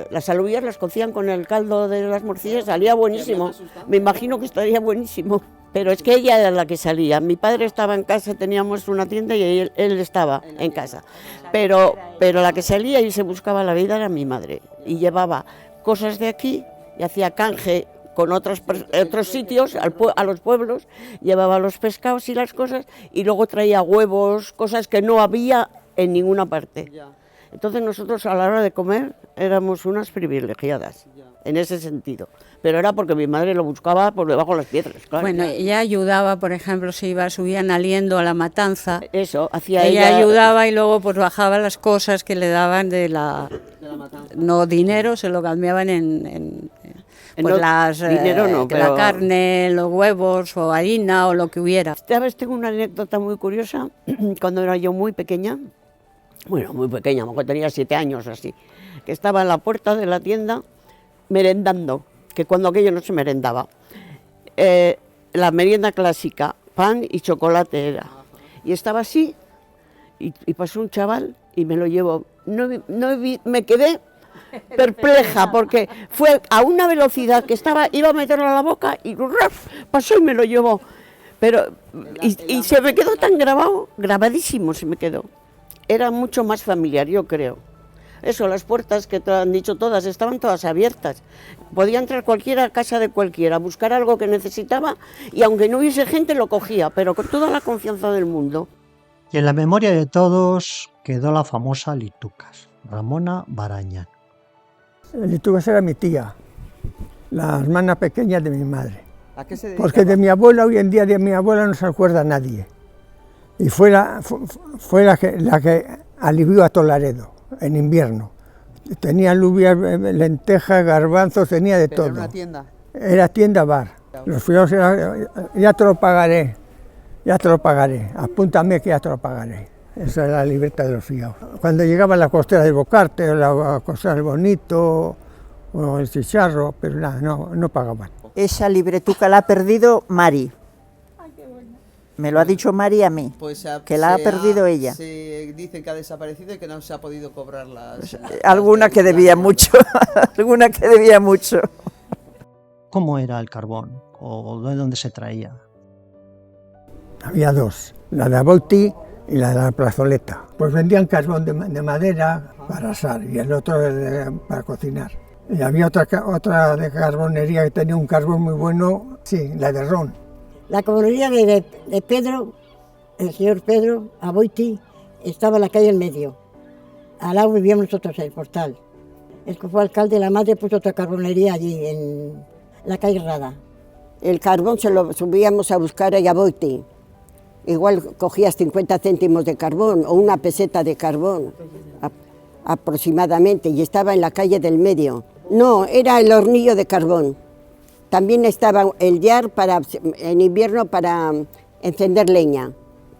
Speaker 10: las alubias, las cocían con el caldo de las morcillas, salía buenísimo. Me imagino que estaría buenísimo. Pero es que ella era la que salía. Mi padre estaba en casa, teníamos una tienda y él estaba en casa. Pero la que salía y se buscaba la vida era mi madre. Y llevaba cosas de aquí y hacía canje con otros sitios, a los pueblos, llevaba los pescados y las cosas y luego traía huevos, cosas que no había en ninguna parte. Entonces nosotros a la hora de comer éramos unas privilegiadas, en ese sentido. Pero era porque mi madre lo buscaba por debajo de las piedras, claro.
Speaker 7: Bueno, ella ayudaba, por ejemplo, subían aliendo a la matanza.
Speaker 10: Eso, hacía
Speaker 7: ella ayudaba y luego pues bajaba las cosas que le daban de la matanza. No dinero, se lo cambiaban en dinero no, pero la carne, los huevos o harina o lo que hubiera.
Speaker 10: ¿Sabes? Tengo una anécdota muy curiosa. Cuando era yo muy pequeña, porque tenía 7 años o así, que estaba en la puerta de la tienda merendando, que cuando aquello no se merendaba. la merienda clásica, pan y chocolate era. Y estaba así, y pasó un chaval y me lo llevó. Me quedé perpleja porque fue a una velocidad que iba a meterlo a la boca y pasó y me lo llevó. Pero, y se me quedó tan grabadísimo se me quedó. Era mucho más familiar, yo creo. Eso, las puertas que te han dicho todas, estaban todas abiertas. Podía entrar cualquiera a casa de cualquiera, buscar algo que necesitaba y aunque no hubiese gente lo cogía, pero con toda la confianza del mundo.
Speaker 1: Y en la memoria de todos quedó la famosa Litucas, Ramona Barañán.
Speaker 9: Litucas era mi tía, la hermana pequeña de mi madre.
Speaker 12: ¿A qué se dedicaba?
Speaker 9: Porque de mi abuela, hoy en día de mi abuela no se acuerda nadie. Y fue la que alivió a todo Laredo en invierno. Tenía alubias, lentejas, garbanzos, tenía de todo.
Speaker 12: ¿Era una tienda?
Speaker 9: Era tienda bar. Los fiados ya te lo pagaré, apúntame que ya te lo pagaré. Esa era la libreta de los fiados. Cuando llegaba la costera del Bocarte, o la costera del Bonito, o el Chicharro, pero nada, no pagaban.
Speaker 13: Esa libretuca la ha perdido Mari. Me lo ha dicho Mari a mí,
Speaker 12: Pues
Speaker 13: que la ha perdido ella.
Speaker 12: Se dice que ha desaparecido y que no se ha podido cobrar
Speaker 13: Alguna que debía mucho, alguna que debía mucho.
Speaker 1: ¿Cómo era el carbón? ¿O de dónde se traía?
Speaker 9: Había dos, la de Aboiti y la de la plazoleta. Pues vendían carbón de madera para asar y el otro para cocinar. Y había otra de carbonería que tenía un carbón muy bueno, sí, la de Ron.
Speaker 3: La carbonería de Pedro, el señor Pedro Aboiti, estaba en la calle en medio. Al lado vivíamos nosotros, el portal. El que fue alcalde, la madre puso otra carbonería allí, en la calle Rada.
Speaker 10: El carbón se lo subíamos a buscar a Aboiti. Igual cogías 50 céntimos de carbón o una peseta de carbón, aproximadamente, y estaba en la calle del medio. No, era el hornillo de carbón. También estaba el yar en invierno para encender leña,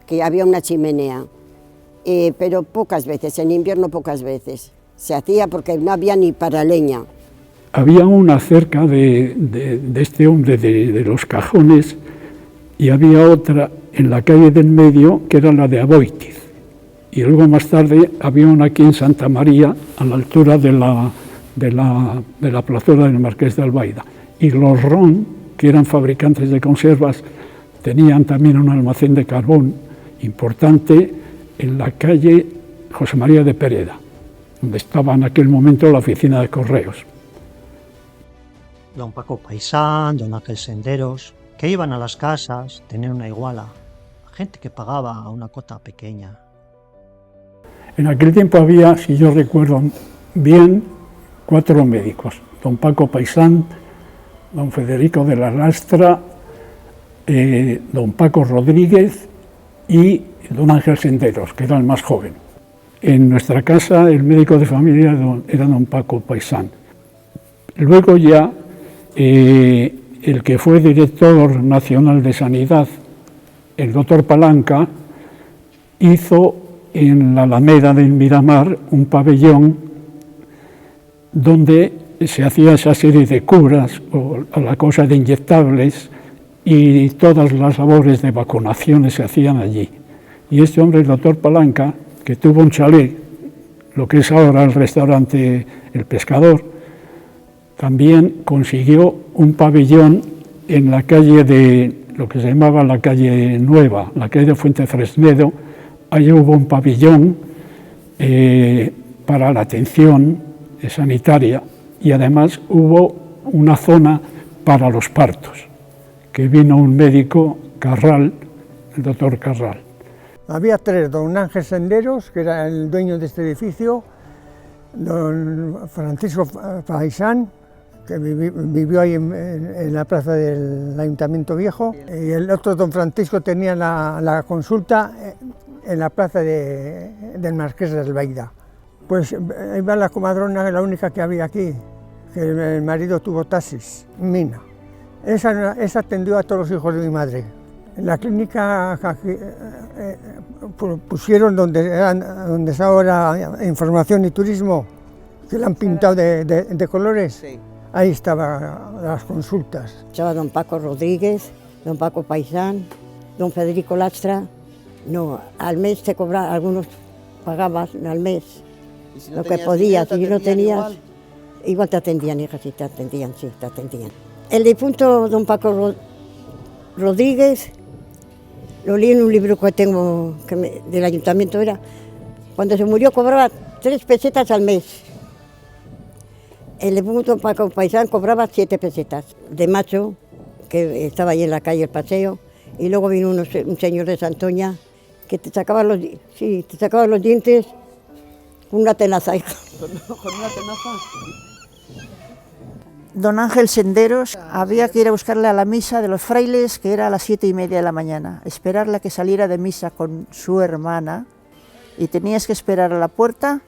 Speaker 10: que había una chimenea, pero pocas veces, en invierno pocas veces. Se hacía porque no había ni para leña.
Speaker 2: Había una cerca de este hombre de los cajones y había otra en la calle del medio que era la de Aboitiz. Y luego más tarde había una aquí en Santa María, a la altura de la plazuela del Marqués de Albaida. Y los Ron, que eran fabricantes de conservas, tenían también un almacén de carbón importante en la calle José María de Pereda, donde estaba en aquel momento la oficina de correos.
Speaker 1: Don Paco Paisán, don Ángel Senderos, que iban a las casas, tenían una iguala, gente que pagaba una cota pequeña.
Speaker 2: En aquel tiempo había, si yo recuerdo bien, 4 médicos: don Paco Paisán, don Federico de la Lastra, don Paco Rodríguez y don Ángel Senderos, que era el más joven. En nuestra casa el médico de familia era don Paco Paisán. Luego ya el que fue director nacional de Sanidad, el doctor Palanca, hizo en la Alameda del Miramar un pabellón donde se hacía esa serie de curas o la cosa de inyectables y todas las labores de vacunaciones se hacían allí. Y este hombre, el doctor Palanca, que tuvo un chalet, lo que es ahora el restaurante El Pescador, también consiguió un pabellón en la calle de lo que se llamaba la calle Nueva, la calle de Fuente Fresnedo. Allí hubo un pabellón para la atención sanitaria y además hubo una zona para los partos, que vino un médico, Carral, el doctor Carral.
Speaker 9: Había 3, don Ángel Senderos, que era el dueño de este edificio, don Francisco Paisán, que vivió ahí en la plaza del Ayuntamiento Viejo, y el otro don Francisco tenía la consulta en la plaza del Marqués de Albaida. Pues iba la comadrona, la única que había aquí, que el marido tuvo taxis, Mina. Esa atendió a todos los hijos de mi madre. En la clínica pusieron donde está ahora Información y Turismo, que la han pintado de colores. Sí. Ahí estaban las consultas.
Speaker 3: Estaba don Paco Rodríguez, don Paco Paisán, don Federico Lastra. No, al mes te cobraban, algunos pagabas al mes
Speaker 12: ¿Y si no
Speaker 3: lo que
Speaker 12: tenías
Speaker 3: podías,
Speaker 12: dinero,
Speaker 3: y si no tenías, igual te atendían, hija, sí te atendían. El difunto don Paco Rodríguez, lo leí en un libro que tengo del ayuntamiento, era, cuando se murió cobraba 3 pesetas al mes. El difunto Paco Paisán cobraba 7 pesetas, de macho, que estaba ahí en la calle El Paseo, y luego vino un señor de Santoña que te sacaba los dientes con una tenaza, hija.
Speaker 12: ¿Con una tenaza?
Speaker 13: Don Ángel Senderos, había que ir a buscarle a la misa de los frailes, que era a las 7:30 de la mañana, esperarle a que saliera de misa con su hermana, y tenías que esperar a la puerta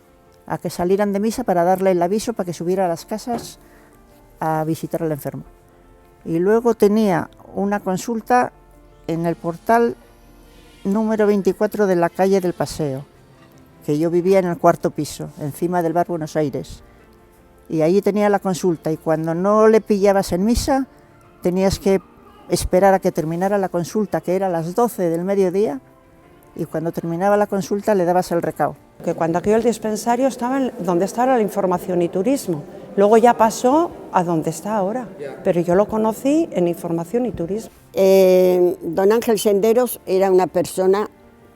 Speaker 13: a que salieran de misa para darle el aviso para que subiera a las casas a visitar al enfermo. Y luego tenía una consulta en el portal número 24 de la calle del Paseo, que yo vivía en el 4º piso, encima del bar Buenos Aires. Y allí tenía la consulta, y cuando no le pillabas en misa, tenías que esperar a que terminara la consulta, que era a las 12 del mediodía, y cuando terminaba la consulta le dabas el recao.
Speaker 14: Que cuando aquello el dispensario estaba donde está ahora la información y turismo, luego ya pasó a donde está ahora, pero yo lo conocí en información y turismo.
Speaker 10: Don Ángel Senderos era una persona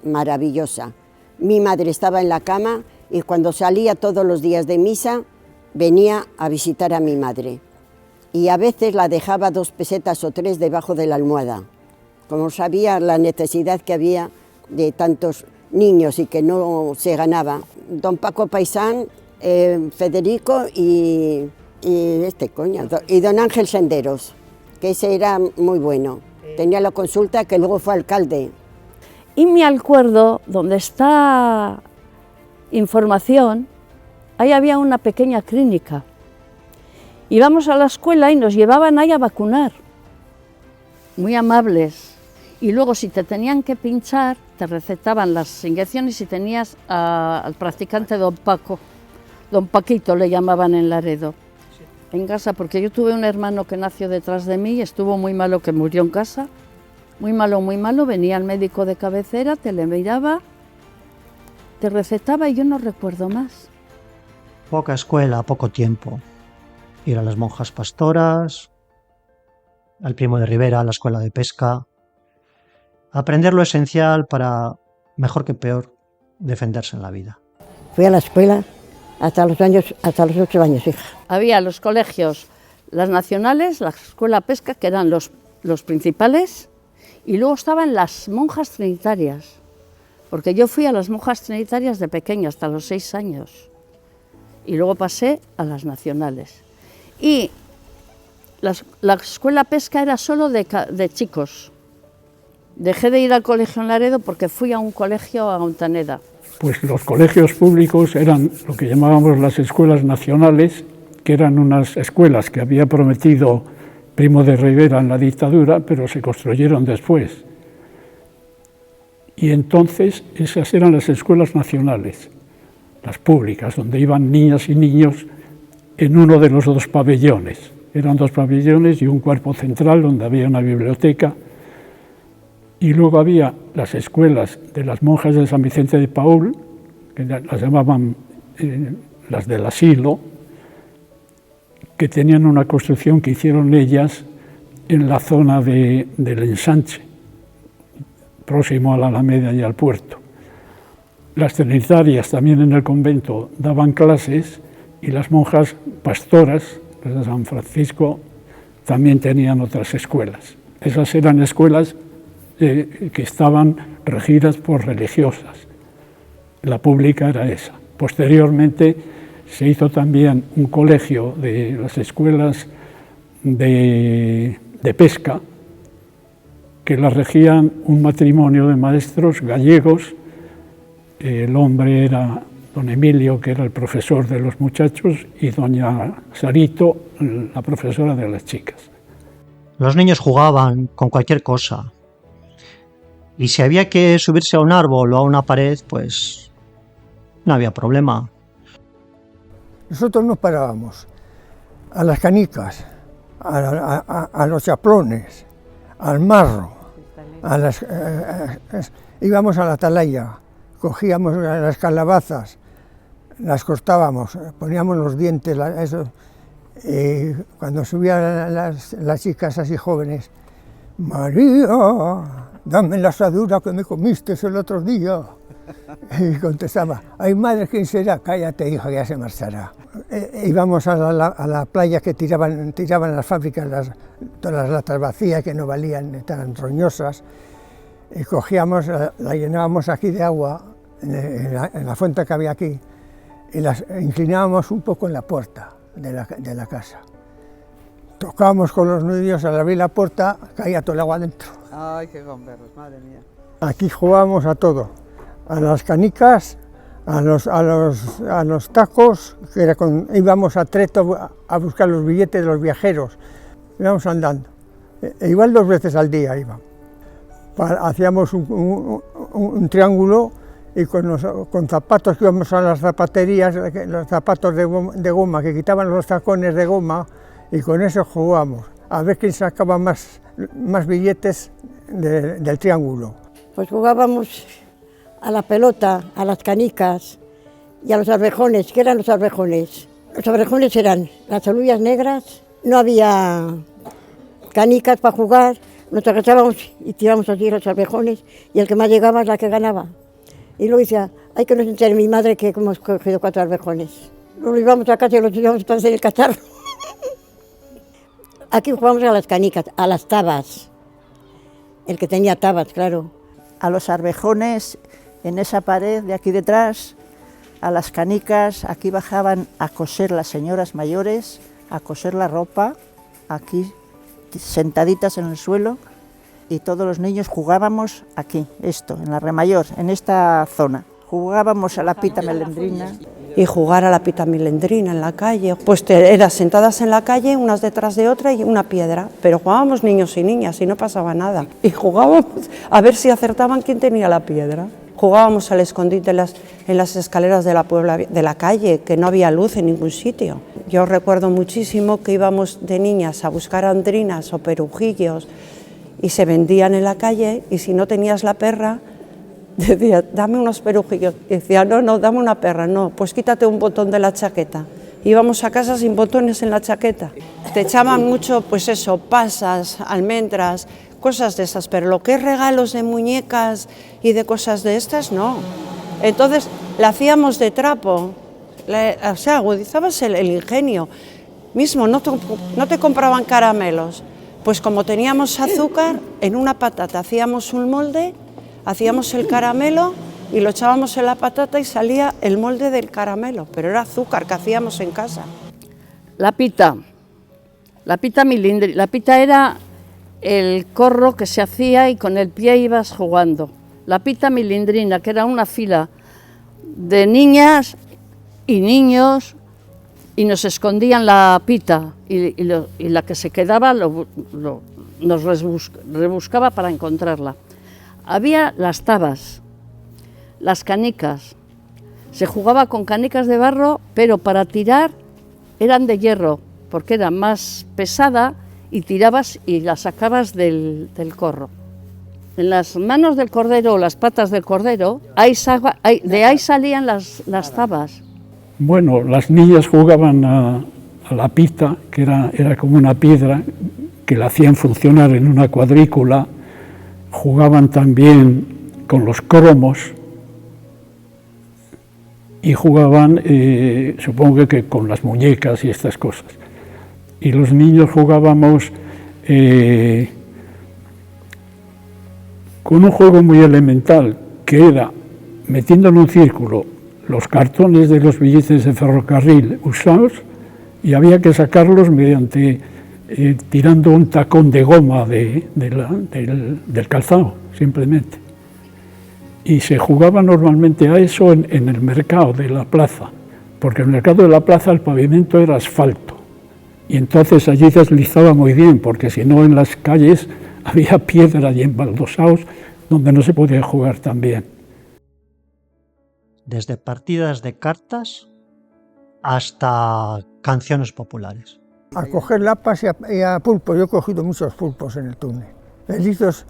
Speaker 10: maravillosa. Mi madre estaba en la cama y cuando salía todos los días de misa venía a visitar a mi madre, y a veces la dejaba 2 pesetas o 3 debajo de la almohada, como sabía la necesidad que había de tantos niños y que no se ganaba. Don Paco Paisán, Federico y don Ángel Senderos, que ese era muy bueno. Tenía la consulta, que luego fue alcalde.
Speaker 4: Y me acuerdo, donde está información, ahí había una pequeña clínica. Íbamos a la escuela y nos llevaban ahí a vacunar, muy amables. Y luego, si te tenían que pinchar, te recetaban las inyecciones y tenías al practicante don Paco, don Paquito le llamaban en Laredo, en casa, porque yo tuve un hermano que nació detrás de mí y estuvo muy malo, que murió en casa, muy malo, venía el médico de cabecera, te le miraba, te recetaba y yo no recuerdo más.
Speaker 1: Poca escuela, poco tiempo. Ir a las monjas pastoras, al Primo de Rivera, a la escuela de pesca. Aprender lo esencial para, mejor que peor, defenderse en la vida.
Speaker 3: Fui a la escuela hasta los 8 años, hija.
Speaker 4: Había los colegios, las nacionales, la escuela pesca, que eran los principales, y luego estaban las monjas trinitarias, porque yo fui a las monjas trinitarias de pequeña, hasta los 6 años, y luego pasé a las nacionales. Y la escuela pesca era solo de chicos. Dejé de ir al colegio en Laredo porque fui a un colegio a Ontaneda.
Speaker 2: Pues los colegios públicos eran lo que llamábamos las escuelas nacionales, que eran unas escuelas que había prometido Primo de Rivera en la dictadura, pero se construyeron después. Y entonces esas eran las escuelas nacionales, las públicas, donde iban niñas y niños en uno de los 2 pabellones. Eran 2 pabellones y un cuerpo central donde había una biblioteca. Y luego había las escuelas de las monjas de San Vicente de Paúl, que las llamaban las del asilo, que tenían una construcción que hicieron ellas en la zona del ensanche, próximo a la Alameda y al puerto. Las trinitarias también en el convento daban clases, y las monjas pastoras, las de San Francisco, también tenían otras escuelas. Esas eran escuelas que estaban regidas por religiosas. La pública era esa. Posteriormente se hizo también un colegio de las escuelas de pesca, que las regían un matrimonio de maestros gallegos. El hombre era don Emilio, que era el profesor de los muchachos, y doña Sarito, la profesora de las chicas.
Speaker 1: Los niños jugaban con cualquier cosa. Y si había que subirse a un árbol o a una pared, pues no había problema.
Speaker 9: Nosotros nos parábamos a las canicas, a los chaplones, al marro, íbamos a la atalaya, cogíamos las calabazas, las cortábamos, poníamos los dientes, eso, y cuando subían las chicas así jóvenes, María, dame la asadura que me comiste el otro día. Y contestaba, ay madre, ¿quién será? Cállate, hija, que ya se marchará. Íbamos a la playa que tiraban las fábricas todas las latas vacías que no valían, tan roñosas, y cogíamos, la llenábamos aquí de agua, en la fuente que había aquí, y las inclinábamos un poco en la puerta de la casa. Tocábamos con los nudillos, al abrir la puerta caía todo el agua dentro.
Speaker 12: Ay, qué gamberros, madre mía.
Speaker 9: Aquí jugábamos a todo, a las canicas, a los tacos, que era íbamos a Treto a buscar los billetes de los viajeros, íbamos andando, igual 2 veces al día íbamos. Hacíamos un triángulo y con zapatos que íbamos a las zapaterías, los zapatos de goma, que quitaban los tacones de goma, y con eso jugábamos, a ver quién sacaba más billetes del triángulo.
Speaker 3: Pues jugábamos a la pelota, a las canicas y a los arvejones. ¿Qué eran los arvejones? Los arvejones eran las aluyas negras, no había canicas para jugar, nos agachábamos y tirábamos así los arvejones y el que más llegaba es la que ganaba. Y luego decía, hay que nos entere mi madre que hemos cogido 4 arvejones. Luego íbamos a casa y los llevamos para hacer el cacharro. Aquí jugamos a las canicas, a las tabas, el que tenía tabas, claro.
Speaker 13: A los arvejones, en esa pared de aquí detrás, a las canicas, aquí bajaban a coser las señoras mayores, a coser la ropa, aquí sentaditas en el suelo, y todos los niños jugábamos aquí, en la Remayor, en esta zona. Jugábamos a la pita melendrina.
Speaker 14: Y jugar a la pita melendrina en la calle, pues eras sentadas en la calle, unas detrás de otra y una piedra, pero jugábamos niños y niñas y no pasaba nada. Y jugábamos a ver si acertaban quién tenía la piedra. Jugábamos al escondite en las escaleras de la calle, que no había luz en ningún sitio. Yo recuerdo muchísimo que íbamos de niñas a buscar andrinas o perujillos y se vendían en la calle, y si no tenías la perra, decía, dame unos perujillos. Y decía, no, dame una perra. No, pues quítate un botón de la chaqueta. Íbamos a casa sin botones en la chaqueta. Te echaban mucho, pues eso, pasas, almendras, cosas de esas, pero lo que es regalos de muñecas y de cosas de estas, no. Entonces, la hacíamos de trapo, o sea, agudizabas el ingenio. Mismo, no te compraban caramelos. Pues como teníamos azúcar, en una patata hacíamos un molde, hacíamos el caramelo y lo echábamos en la patata y salía el molde del caramelo, pero era azúcar que hacíamos en casa.
Speaker 4: La pita milindri. La pita era el corro que se hacía y con el pie ibas jugando. La pita milindrina, que era una fila de niñas y niños, y nos escondían la pita, y la que se quedaba nos rebuscaba para encontrarla. Había las tabas, las canicas. Se jugaba con canicas de barro, pero para tirar eran de hierro, porque era más pesada, y tirabas y la sacabas del corro. En las manos del cordero o las patas del cordero, de ahí salían las tabas.
Speaker 2: Bueno, las niñas jugaban a la pita, que era como una piedra, que la hacían funcionar en una cuadrícula. Jugaban también con los cromos y jugaban, supongo que con las muñecas y estas cosas. Y los niños jugábamos con un juego muy elemental, que era metiendo en un círculo los cartones de los billetes de ferrocarril usados, y había que sacarlos mediante tirando un tacón de goma del calzado, simplemente. Y se jugaba normalmente a eso en el mercado de la plaza, porque en el mercado de la plaza el pavimento era asfalto, y entonces allí deslizaba muy bien, porque si no en las calles había piedra y embaldosados donde no se podía jugar tan bien.
Speaker 1: Desde partidas de cartas hasta canciones populares.
Speaker 9: A coger lapas y a pulpos. Yo he cogido muchos pulpos en el túnel. erizos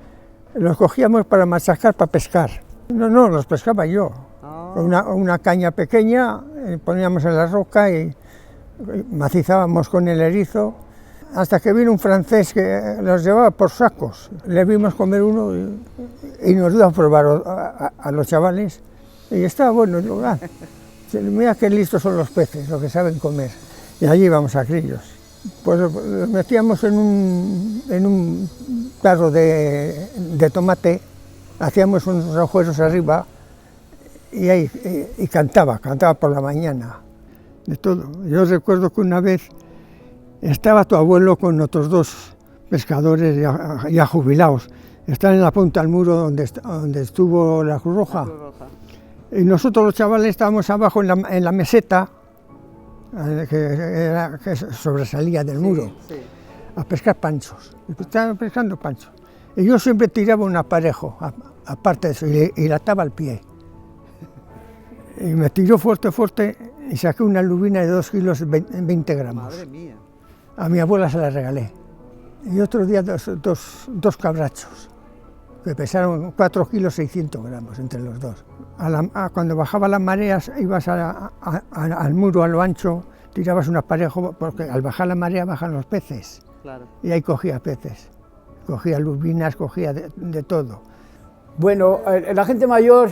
Speaker 9: los cogíamos para machacar, para pescar. No, los pescaba yo. Con una caña pequeña, poníamos en la roca y macizábamos con el erizo, hasta que vino un francés que los llevaba por sacos. Le vimos comer uno y nos dio a probar a los chavales, y estaba bueno. Digo, mira qué listos son los peces, lo que saben comer. Y allí íbamos a crillos. Pues los metíamos en un tarro de tomate, hacíamos unos agujeros arriba y cantaba por la mañana, de todo. Yo recuerdo que una vez estaba tu abuelo con otros 2 pescadores ya jubilados, están en la punta del muro donde estuvo la Cruz Roja. Y nosotros los chavales estábamos abajo en la meseta, que sobresalía del muro, a pescar panchos. Estaban pescando panchos. Y yo siempre tiraba un aparejo, aparte de eso, y la ataba al pie. Y me tiró fuerte y saqué una lubina de 2 kilos 20 gramos.
Speaker 12: Madre mía.
Speaker 9: A mi abuela se la regalé. Y otro día dos cabrachos, que pesaron 4 kilos 600 gramos entre los dos. Cuando bajaba las mareas, ibas al muro, a lo ancho, tirabas un aparejo, porque al bajar la marea bajan los peces.
Speaker 12: Claro.
Speaker 9: Y ahí cogía peces, cogía lubinas, cogía de todo.
Speaker 8: Bueno, la gente mayor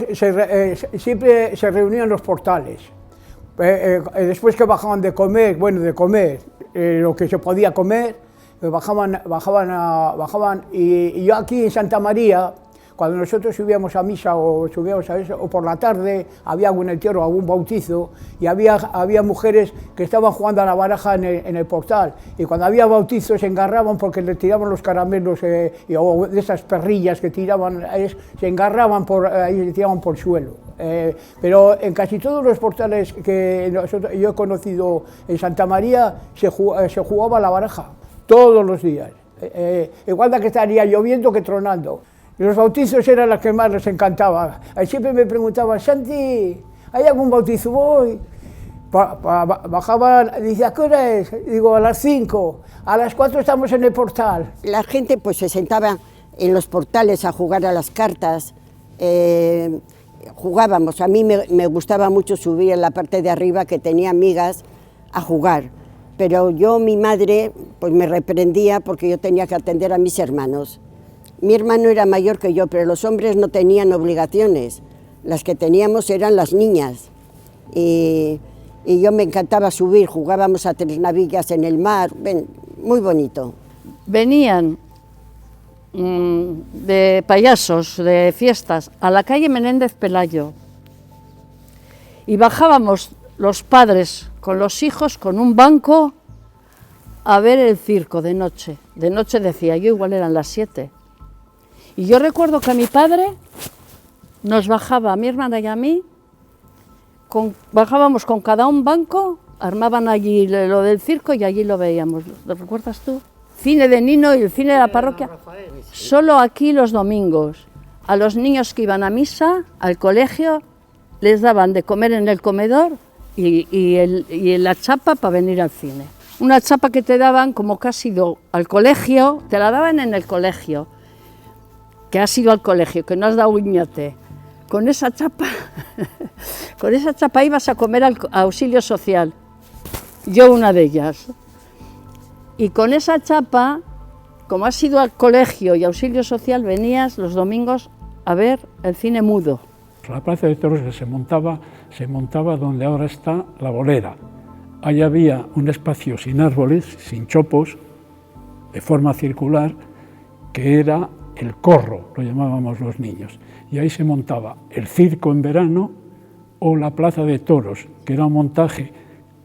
Speaker 8: siempre se reunía en los portales. Después que bajaban de comer, lo que se podía comer, bajaban y yo aquí en Santa María, cuando nosotros subíamos a misa o subíamos a eso, o por la tarde había algún entierro, algún bautizo, y había mujeres que estaban jugando a la baraja en el portal, y cuando había bautizos se engarraban porque le tiraban los caramelos o de esas perrillas que tiraban, se engarraban ahí, le tiraban por el suelo. Pero en casi todos los portales que yo he conocido en Santa María se jugaba a la baraja todos los días, igual que estaría lloviendo que tronando. Y los bautizos eran las que más les encantaba. Siempre me preguntaban, Santi, ¿hay algún bautizo hoy? Bajaban, dice, ¿a qué hora es? Digo, a las 5, a las 4 estamos en el portal.
Speaker 10: La gente pues se sentaba en los portales a jugar a las cartas, jugábamos. A mí me gustaba mucho subir en la parte de arriba, que tenía amigas, a jugar. Pero mi madre pues me reprendía porque yo tenía que atender a mis hermanos. Mi hermano era mayor que yo, pero los hombres no tenían obligaciones. Las que teníamos eran las niñas. Y yo me encantaba subir, jugábamos a 3 navillas en el mar, muy bonito.
Speaker 4: Venían de payasos, de fiestas, a la calle Menéndez Pelayo. Y bajábamos los padres con los hijos, con un banco, a ver el circo de noche. De noche decía yo, igual eran las 7. Y yo recuerdo que mi padre nos bajaba, a mi hermana y a mí, bajábamos con cada un banco, armaban allí lo del circo y allí lo veíamos. ¿Lo recuerdas tú? Cine de Nino y el cine de la parroquia. Solo aquí los domingos. A los niños que iban a misa, al colegio, les daban de comer en el comedor y la chapa para venir al cine. Una chapa que te daban como que has ido al colegio, te la daban en el colegio. Que has ido al colegio, que no has dado guiñate, con esa chapa ibas a comer al auxilio social, yo una de ellas. Y con esa chapa, como has ido al colegio y auxilio social, venías los domingos a ver el cine mudo.
Speaker 2: La plaza de toros se montaba donde ahora está la bolera. Ahí había un espacio sin árboles, sin chopos, de forma circular, que era el corro, lo llamábamos los niños, y ahí se montaba el circo en verano o la plaza de toros, que era un montaje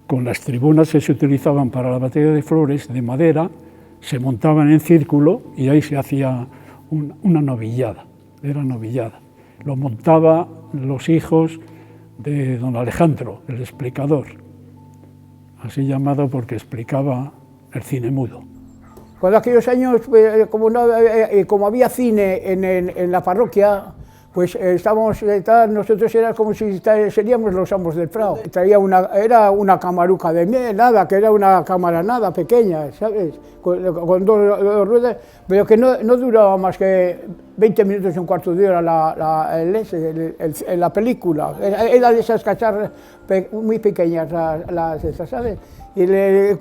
Speaker 2: con las tribunas que se utilizaban para la batalla de flores de madera, se montaban en círculo y ahí se hacía una novillada, era novillada. Lo montaban los hijos de don Alejandro, el explicador, así llamado porque explicaba el cine mudo.
Speaker 8: Cuando aquellos años, como había cine en la parroquia, Pues estábamos, nosotros era como si seríamos los amos del Prado. Era una camaruca de miel, nada, que era una cámara nada, pequeña, ¿sabes? Con dos ruedas, pero que no duraba más que 20 minutos y un cuarto de hora la película. Era de esas cacharras muy pequeñas, las esas, ¿sabes? Pero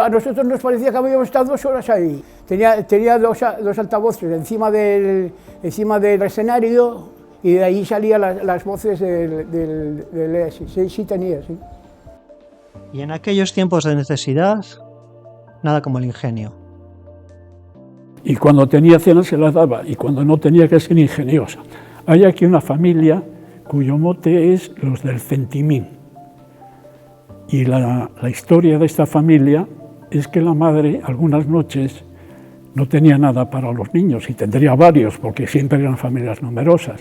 Speaker 8: a nosotros nos parecía que habíamos estado 2 horas ahí. Tenía dos altavoces encima del escenario y de ahí salían las voces del ESI. Sí tenía, sí.
Speaker 1: Y en aquellos tiempos de necesidad, nada como el ingenio.
Speaker 2: Y cuando tenía cena se las daba, y cuando no tenía que ser ingeniosa. Hay aquí una familia cuyo mote es los del centimín. Y la historia de esta familia es que la madre algunas noches no tenía nada para los niños, y tendría varios, porque siempre eran familias numerosas.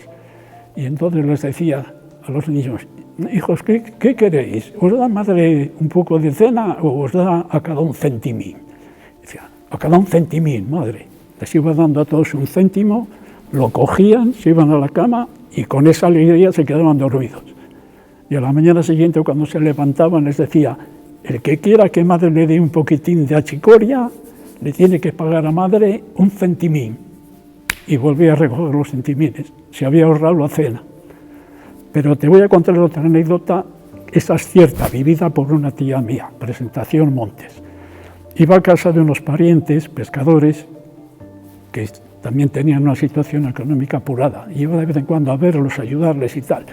Speaker 2: Y entonces les decía a los niños: hijos, ¿qué queréis? ¿Os da madre un poco de cena o os da a cada un centimín? Decía: a cada un centimín, madre. Les iba dando a todos un céntimo, lo cogían, se iban a la cama y con esa alegría se quedaban dormidos. Y a la mañana siguiente, cuando se levantaban, les decía: el que quiera que madre le dé un poquitín de achicoria, le tiene que pagar a madre un centimín. Y volvía a recoger los centimines, se había ahorrado la cena. Pero te voy a contar otra anécdota, esa es cierta, vivida por una tía mía, Presentación Montes. Iba a casa de unos parientes, pescadores, que también tenían una situación económica apurada. Iba de vez en cuando a verlos, a ayudarles y tal.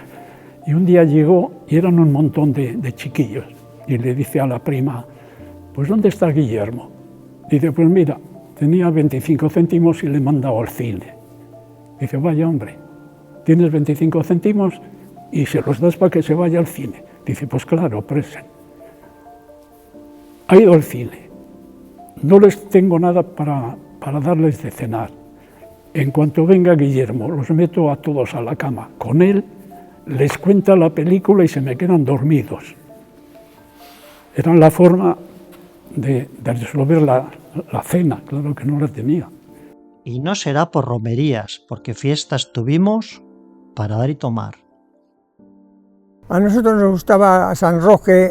Speaker 2: Y un día llegó y eran un montón de chiquillos. Y le dice a la prima: pues ¿dónde está Guillermo? Dice: pues mira, tenía 25 céntimos y le he mandado al cine. Dice: vaya hombre, tienes 25 céntimos y se los das para que se vaya al cine. Dice: pues claro, presen. Ha ido al cine. No les tengo nada para darles de cenar. En cuanto venga Guillermo, los meto a todos a la cama con él, les cuenta la película y se me quedan dormidos. Era la forma de resolver la cena, claro que no la tenía.
Speaker 1: Y no será por romerías, porque fiestas tuvimos para dar y tomar.
Speaker 9: A nosotros nos gustaba San Roque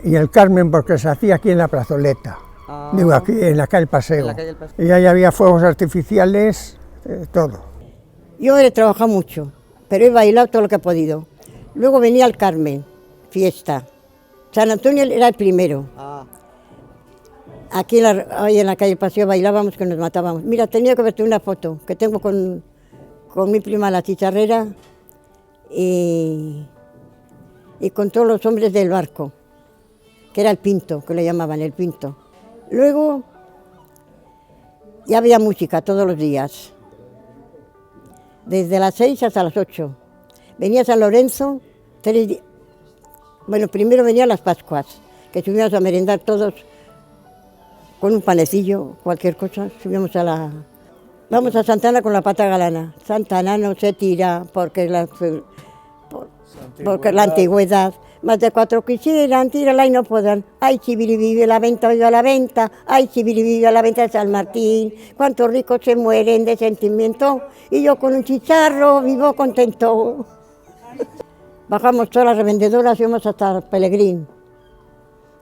Speaker 9: y el Carmen, porque se hacía aquí en la plazoleta. Digo, aquí en la calle Paseo. Y ahí había fuegos artificiales, todo.
Speaker 3: Yo he trabajado mucho, pero he bailado todo lo que he podido. Luego venía el Carmen, fiesta. San Antonio era el primero. Aquí en la calle Paseo bailábamos que nos matábamos. Mira, tenía que verte una foto que tengo con mi prima la chicharrera y con todos los hombres del barco, que era el Pinto, que le llamaban el Pinto. Luego ya había música todos los días, desde las 6 hasta las 8. Venía San Lorenzo, 3 días. Bueno, primero venían las Pascuas, que subíamos a merendar todos con un panecillo, cualquier cosa. Vamos a Santana con la pata galana. Santana no se tira porque la antigüedad. Más de 4 quisieran, tírala y no podrán. Ay, Chibiri vive la venta, viva la venta. Ay, Chibiri vive la venta de San Martín. Cuántos ricos se mueren de sentimiento. Y yo con un chicharro vivo contento. Bajamos todas las revendedoras y íbamos hasta Pelegrín.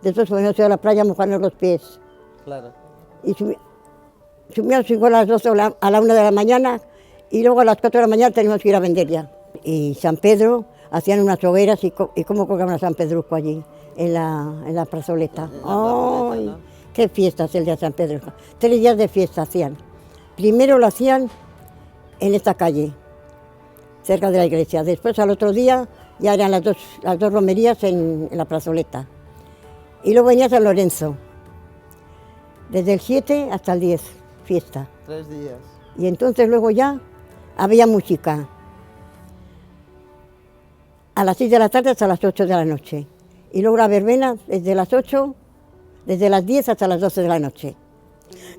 Speaker 3: Después fuimos a la playa a mojarnos los pies.
Speaker 12: Claro.
Speaker 3: Y subíamos igual a las 12 a la 1 de la mañana y luego a las 4 de la mañana teníamos que ir a vender ya. Y San Pedro hacían unas hogueras y cómo colgaban a San Pedrusco allí, en la plazoleta. ¡Ay! ¡Qué fiestas el día de San Pedro! 3 días de fiesta hacían. Primero lo hacían en esta calle, cerca de la iglesia. Después al otro día ya eran las dos romerías en la plazoleta. Y luego venía San Lorenzo, desde el 7 hasta el 10, fiesta.
Speaker 12: 3 días.
Speaker 3: Y entonces luego ya había música. A las 6 de la tarde hasta las 8 de la noche. Y luego la verbena desde las 8, desde las 10 hasta las 12 de la noche.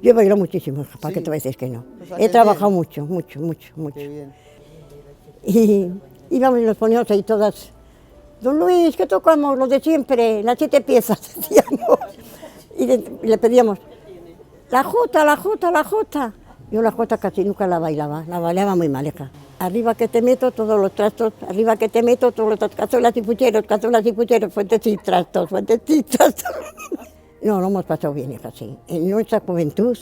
Speaker 3: Yo he bailado muchísimo, ¿para qué te voy a decir que no?
Speaker 12: O sea,
Speaker 3: he trabajado mucho.
Speaker 12: Qué bien.
Speaker 3: Y íbamos y nos poníamos ahí todas. Don Luis, ¿qué tocamos? Lo de siempre, las 7 piezas, decíamos. Y le pedíamos, la jota, Yo la jota casi nunca la bailaba muy mal, hija. Arriba que te meto todos los trastos, arriba que te meto todos los trastos, cazuelas y pucheros, fuentes y trastos. No, lo hemos pasado bien, hija, sí. En nuestra juventud,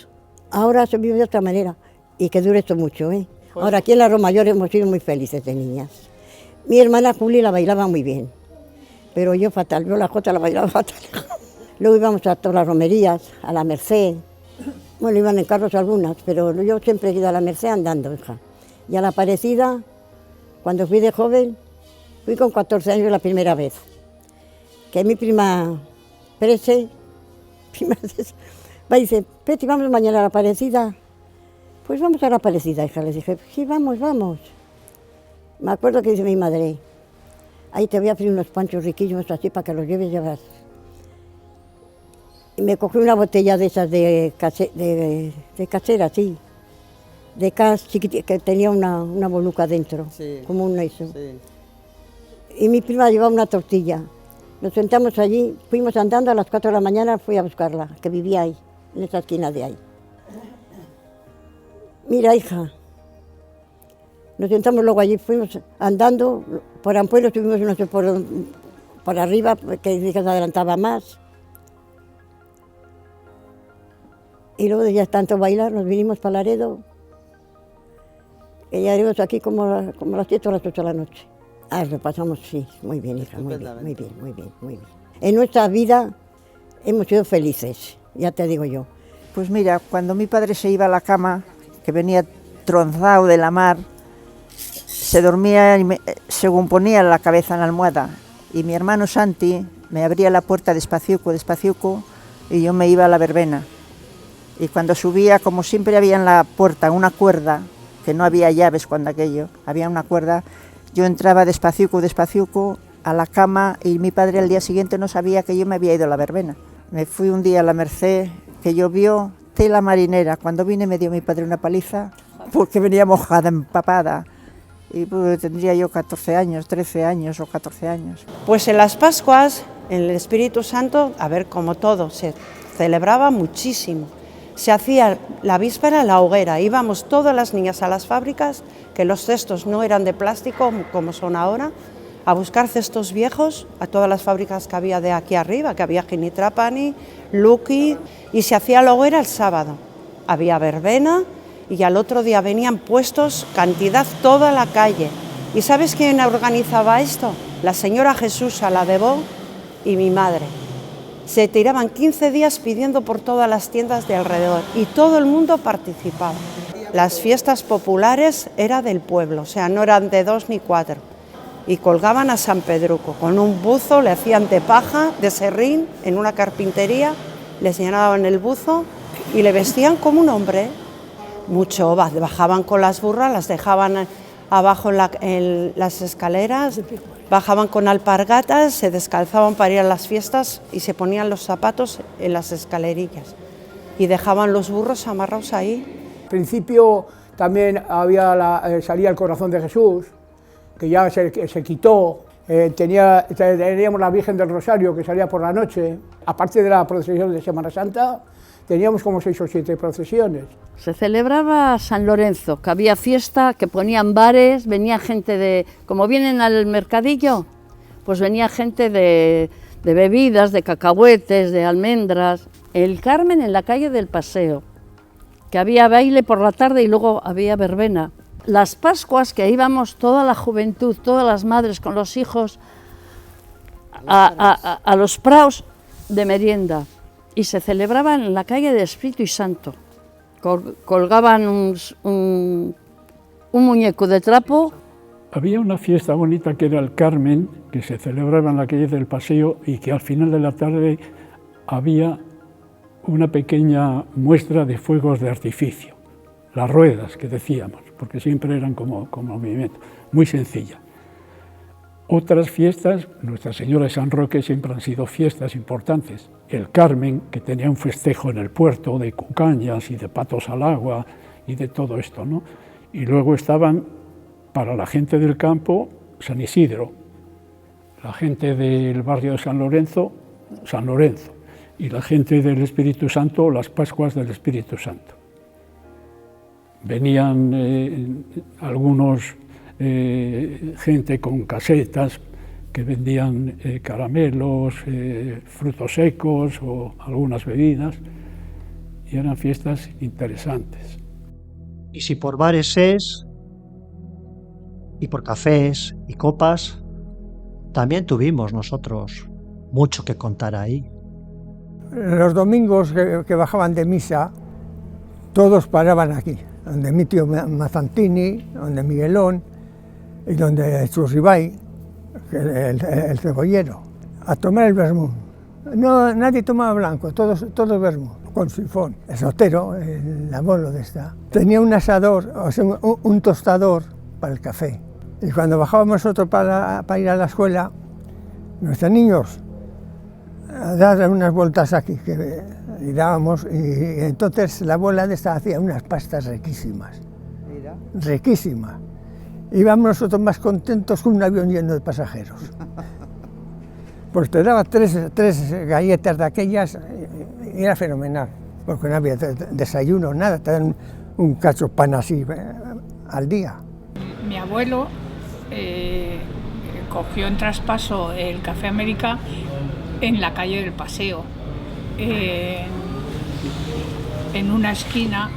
Speaker 3: ahora se vive de otra manera, y que dure esto mucho, ¿eh? Ahora aquí en la Romayor hemos sido muy felices de niñas. Mi hermana Juli la bailaba muy bien, pero yo fatal, yo la jota la bailaba fatal. Luego íbamos a todas las romerías, a la Merced. Bueno, iban en carros algunas, pero yo siempre he ido a la Merced andando, hija. Y a la Aparecida, cuando fui de joven, fui con 14 años la primera vez. Que mi prima Prese, va y dice, Peti, vamos mañana a la Aparecida. Pues vamos a la Aparecida, hija. Les dije, sí, vamos. Me acuerdo que dice mi madre, ahí te voy a hacer unos panchos riquillos así para que los lleves. Y me cogí una botella de esas de casera, sí, de cas chiquitita, que tenía una boluca dentro, sí, como un eso. Sí. Y mi prima llevaba una tortilla. Nos sentamos allí, fuimos andando, a las 4 de la mañana fui a buscarla, que vivía ahí, en esa esquina de ahí. Mira, hija, nos sentamos luego allí, fuimos andando, por Ampuero subimos, no sé, por arriba, que se adelantaba más. Y luego de ya tanto bailar, nos vinimos para Laredo. Y ya llevamos aquí como las 7 o las 8 de la noche. Lo pasamos, sí, muy bien, hija, muy bien. En nuestra vida hemos sido felices, ya te digo yo.
Speaker 13: Pues mira, cuando mi padre se iba a la cama, que venía tronzado de la mar, se dormía y según ponía la cabeza en la almohada. Y mi hermano Santi me abría la puerta despaciuco, y yo me iba a la verbena. Y cuando subía, como siempre había en la puerta una cuerda, que no había llaves cuando aquello, había una cuerda, yo entraba despaciuco a la cama y mi padre al día siguiente no sabía que yo me había ido a la verbena. Me fui un día a la Merced, que llovió, tela marinera. Cuando vine me dio mi padre una paliza, porque venía mojada, empapada. Y pues, tendría yo 14 años, 13 años o 14 años.
Speaker 14: Pues en las Pascuas, en el Espíritu Santo, a ver, como todo, se celebraba muchísimo. Se hacía la víspera la hoguera, íbamos todas las niñas a las fábricas, que los cestos no eran de plástico como son ahora, a buscar cestos viejos a todas las fábricas que había de aquí arriba, que había Ginitrapani, Lucky, y se hacía la hoguera el sábado. Había verbena y al otro día venían puestos cantidad toda la calle. ¿Y sabes quién organizaba esto? La señora Jesús Aladebó y mi madre. Se tiraban 15 días pidiendo por todas las tiendas de alrededor y todo el mundo participaba. Las fiestas populares eran del pueblo, o sea, no eran de 2 ni 4. Y colgaban a San Pedruco, con un buzo, le hacían de paja, de serrín, en una carpintería, les llenaban el buzo y le vestían como un hombre. Mucho, bajaban con las burras, las dejaban abajo en las escaleras, bajaban con alpargatas, se descalzaban para ir a las fiestas y se ponían los zapatos en las escalerillas y dejaban los burros amarrados ahí.
Speaker 8: Al principio también salía el corazón de Jesús, que ya se quitó. Teníamos la Virgen del Rosario, que salía por la noche. Aparte de la procesión de Semana Santa, teníamos como 6 o 7 procesiones.
Speaker 4: Se celebraba San Lorenzo, que había fiesta, que ponían bares, venía gente como vienen al mercadillo, pues venía gente de bebidas, de cacahuetes, de almendras. El Carmen en la calle del Paseo, que había baile por la tarde y luego había verbena. Las Pascuas, que íbamos toda la juventud, todas las madres con los hijos a los praos de merienda, y se celebraban en la calle del Espíritu Santo. Colgaban un muñeco de trapo.
Speaker 2: Había una fiesta bonita que era el Carmen, que se celebraba en la calle del Paseo y que al final de la tarde había una pequeña muestra de fuegos de artificio, las ruedas que decíamos, porque siempre eran como movimiento, muy sencilla. Otras fiestas, Nuestra Señora de San Roque, siempre han sido fiestas importantes. El Carmen, que tenía un festejo en el puerto de cucañas y de patos al agua y de todo esto, ¿no? Y luego estaban, para la gente del campo, San Isidro, la gente del barrio de San Lorenzo, y la gente del Espíritu Santo, las Pascuas del Espíritu Santo. Venían algunos gente con casetas que vendían caramelos, frutos secos o algunas bebidas, y eran fiestas interesantes.
Speaker 1: Y si por bares es, y por cafés y copas, también tuvimos nosotros mucho que contar ahí.
Speaker 9: Los domingos que bajaban de misa, todos paraban aquí, donde mi tío Mazzantini, donde Miguelón y donde Churribay, el cebollero, a tomar el vermú. No, nadie tomaba blanco, todos vermú, con sifón. El Sotero, el abuelo de esta, tenía un asador, o sea, un tostador para el café. Y cuando bajábamos nosotros para ir a la escuela, nuestros niños, a dar unas vueltas aquí, y dábamos, y entonces la abuela de esta hacía unas pastas riquísimas. Mira. Riquísimas. Íbamos nosotros más contentos que un avión lleno de pasajeros. Pues te daba tres galletas de aquellas y era fenomenal, porque no había desayuno, nada, te dan un cacho pan así al día.
Speaker 15: Mi abuelo cogió en traspaso el Café América en la calle del Paseo, en una esquina,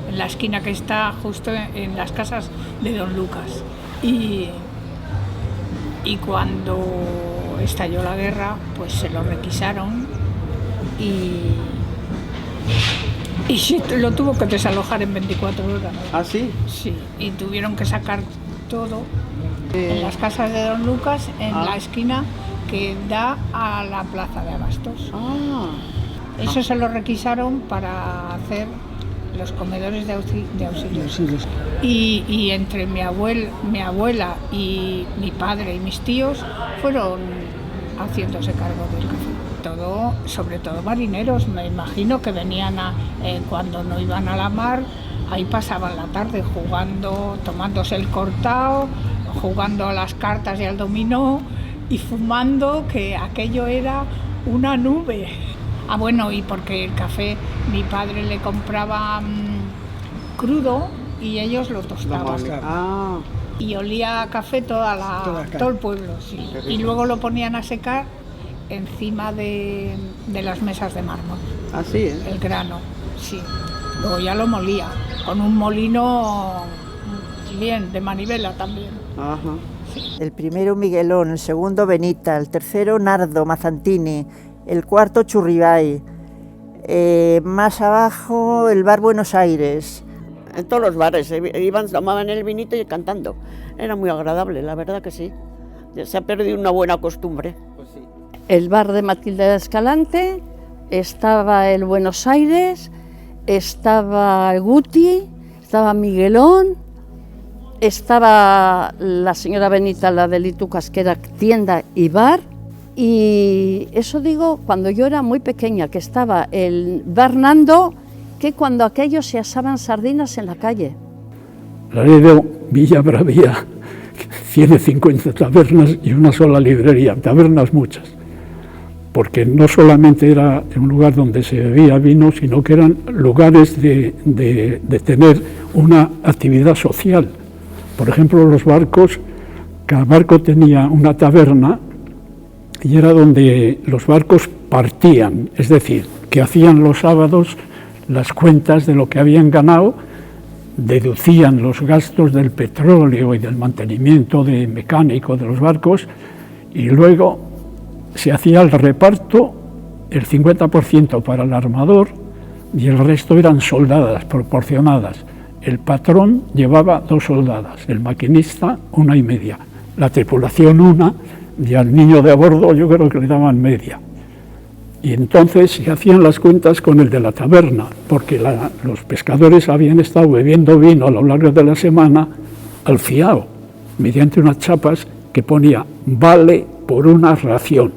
Speaker 15: en la esquina que está justo en las casas de Don Lucas. Y cuando estalló la guerra, pues se lo requisaron y lo tuvo que desalojar en 24 horas.
Speaker 12: ¿Ah, sí?
Speaker 15: Sí, y tuvieron que sacar todo en las casas de Don Lucas, en la esquina que da a la plaza de Abastos. Eso se lo requisaron para hacer los comedores de auxilios. Y entre mi abuela y mi padre y mis tíos fueron haciéndose cargo del café. Sobre todo marineros, me imagino que venían cuando no iban a la mar, ahí pasaban la tarde jugando, tomándose el cortao, jugando a las cartas y al dominó y fumando, que aquello era una nube. Bueno, y porque el café mi padre le compraba crudo y ellos lo tostaban. Y olía a café todo el pueblo, sí. Y luego lo ponían a secar encima de las mesas de mármol.
Speaker 12: Así, ¿eh?
Speaker 15: El grano, sí. Luego ya lo molía, con un molino bien, de manivela también.
Speaker 12: Ajá.
Speaker 15: Sí.
Speaker 13: El primero Miguelón, el segundo Benita, el tercero Nardo Mazzantini, el cuarto Churribay, más abajo el bar Buenos Aires.
Speaker 10: En todos los bares iban, tomaban el vinito y cantando. Era muy agradable, la verdad que sí. Se ha perdido una buena costumbre.
Speaker 12: Pues sí.
Speaker 4: El bar de Matilde de Escalante, estaba el Buenos Aires, estaba el Guti, estaba Miguelón, estaba la señora Benita, la de Litucas, que era tienda y bar. Y eso digo cuando yo era muy pequeña, que estaba el bar Nando, que cuando aquellos se asaban sardinas en la calle.
Speaker 2: Laredo, Villa Bravía, 150 tabernas y una sola librería, tabernas muchas, porque no solamente era un lugar donde se bebía vino, sino que eran lugares de tener una actividad social. Por ejemplo, los barcos, cada barco tenía una taberna y era donde los barcos partían, es decir, que hacían los sábados las cuentas de lo que habían ganado, deducían los gastos del petróleo y del mantenimiento mecánico de los barcos y luego se hacía el reparto, el 50% para el armador y el resto eran soldadas proporcionadas. El patrón llevaba 2 soldadas, el maquinista 1,5, la tripulación 1 y al niño de a bordo yo creo que le daban media. Y entonces se hacían las cuentas con el de la taberna, porque los pescadores habían estado bebiendo vino a lo largo de la semana al fiao, mediante unas chapas que ponía vale por una ración.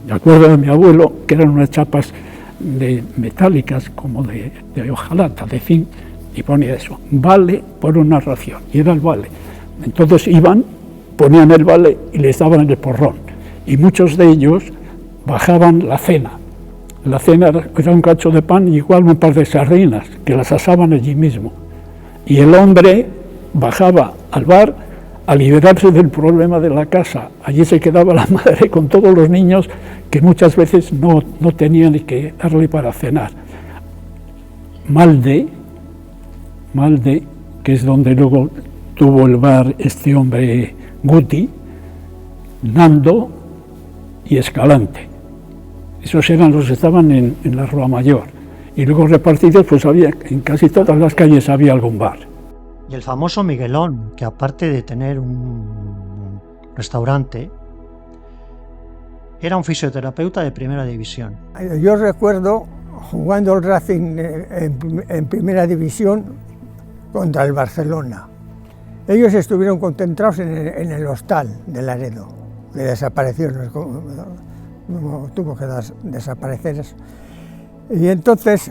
Speaker 2: De acuerdo a mi abuelo, que eran unas chapas metálicas como de hojalata, de zinc, y ponía eso, vale por una ración, y era el vale. Entonces iban, ponían el vale y les daban el porrón, y muchos de ellos bajaban la cena. La cena era un cacho de pan y igual un par de sardinas, que las asaban allí mismo. y el hombre bajaba al bar a liberarse del problema de la casa. Allí se quedaba la madre con todos los niños que muchas veces no tenían ni que darle para cenar. Malde, que es donde luego tuvo el bar este hombre Guti, Nando y Escalante. Esos eran los que estaban en la Rúa Mayor. Y luego repartidos, pues había, en casi todas las calles había algún bar.
Speaker 1: Y el famoso Miguelón, que aparte de tener un restaurante, era un fisioterapeuta de primera división.
Speaker 9: Yo recuerdo jugando el Racing en primera división contra el Barcelona. Ellos estuvieron concentrados en el hostal de Laredo, que desapareció, tuvo que desaparecer. Y entonces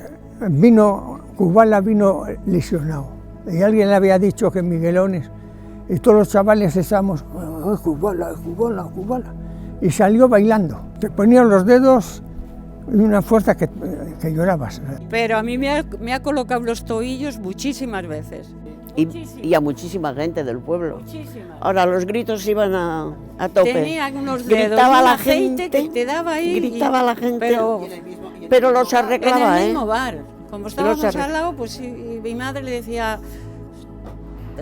Speaker 9: Kubala vino lesionado. Y alguien le había dicho que Miguelones, y todos los chavales estábamos, Kubala. Y salió bailando. Te ponían los dedos y una fuerza que llorabas.
Speaker 7: Pero a mí me ha colocado los tobillos muchísimas veces.
Speaker 10: Y a muchísima gente del pueblo. Ahora los gritos iban a tope.
Speaker 7: Tenían unos dedos,
Speaker 10: gritaba la
Speaker 7: aceite
Speaker 10: gente,
Speaker 7: que te daba ahí.
Speaker 10: Gritaba la gente, pero los arreglaba,
Speaker 7: en el mismo bar. Como estábamos al lado, pues mi madre le decía,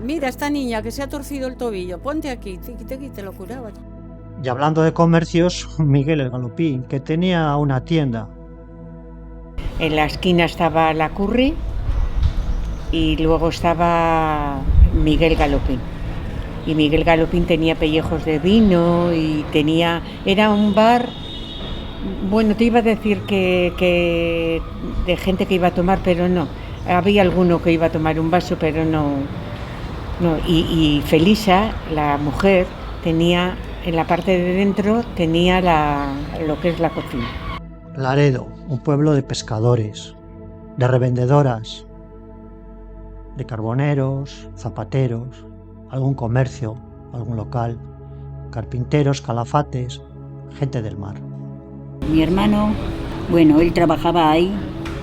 Speaker 7: mira, esta niña que se ha torcido el tobillo, ponte aquí, te lo curaba.
Speaker 1: Y hablando de comercios, Miguel el Galopín, que tenía una tienda.
Speaker 6: En la esquina estaba la Curry y luego estaba Miguel Galopín. Y Miguel Galopín tenía pellejos de vino y era un bar, bueno, te iba a decir que de gente que iba a tomar, pero no. Había alguno que iba a tomar un vaso, pero no. Y Felisa, la mujer, tenía en la parte de dentro tenía lo que es la cocina.
Speaker 1: Laredo, un pueblo de pescadores, de revendedoras, de carboneros, zapateros, algún comercio, algún local, carpinteros, calafates, gente del mar.
Speaker 11: Mi hermano, bueno, él trabajaba ahí,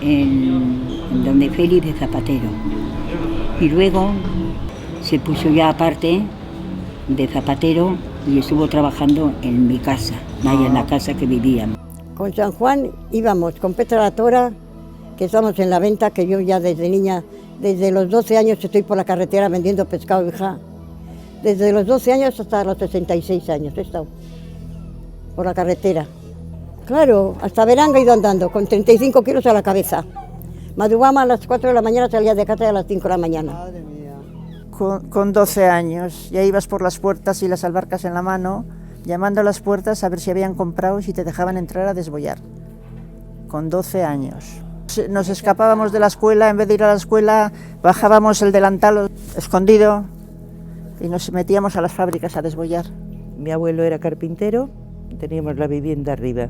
Speaker 11: en donde Félix de zapatero. Y luego se puso ya aparte de zapatero y estuvo trabajando en mi casa, ahí en la casa que vivíamos.
Speaker 3: Con San Juan íbamos con Petra la Tora, que estamos en la venta, que yo ya desde niña, desde los 12 años estoy por la carretera vendiendo pescado, hija. Desde los 12 años hasta los 66 años he estado por la carretera. Claro, hasta Veranga he ido andando, con 35 kilos a la cabeza. Madrugábamos a las 4 de la mañana, salía de casa a las 5 de la mañana.
Speaker 13: Con 12 años, ya ibas por las puertas y las albarcas en la mano, llamando a las puertas a ver si habían comprado y si te dejaban entrar a desbollar. Con 12 años. Nos escapábamos de la escuela, en vez de ir a la escuela, bajábamos el delantal escondido y nos metíamos a las fábricas a desbollar.
Speaker 16: Mi abuelo era carpintero, teníamos la vivienda arriba.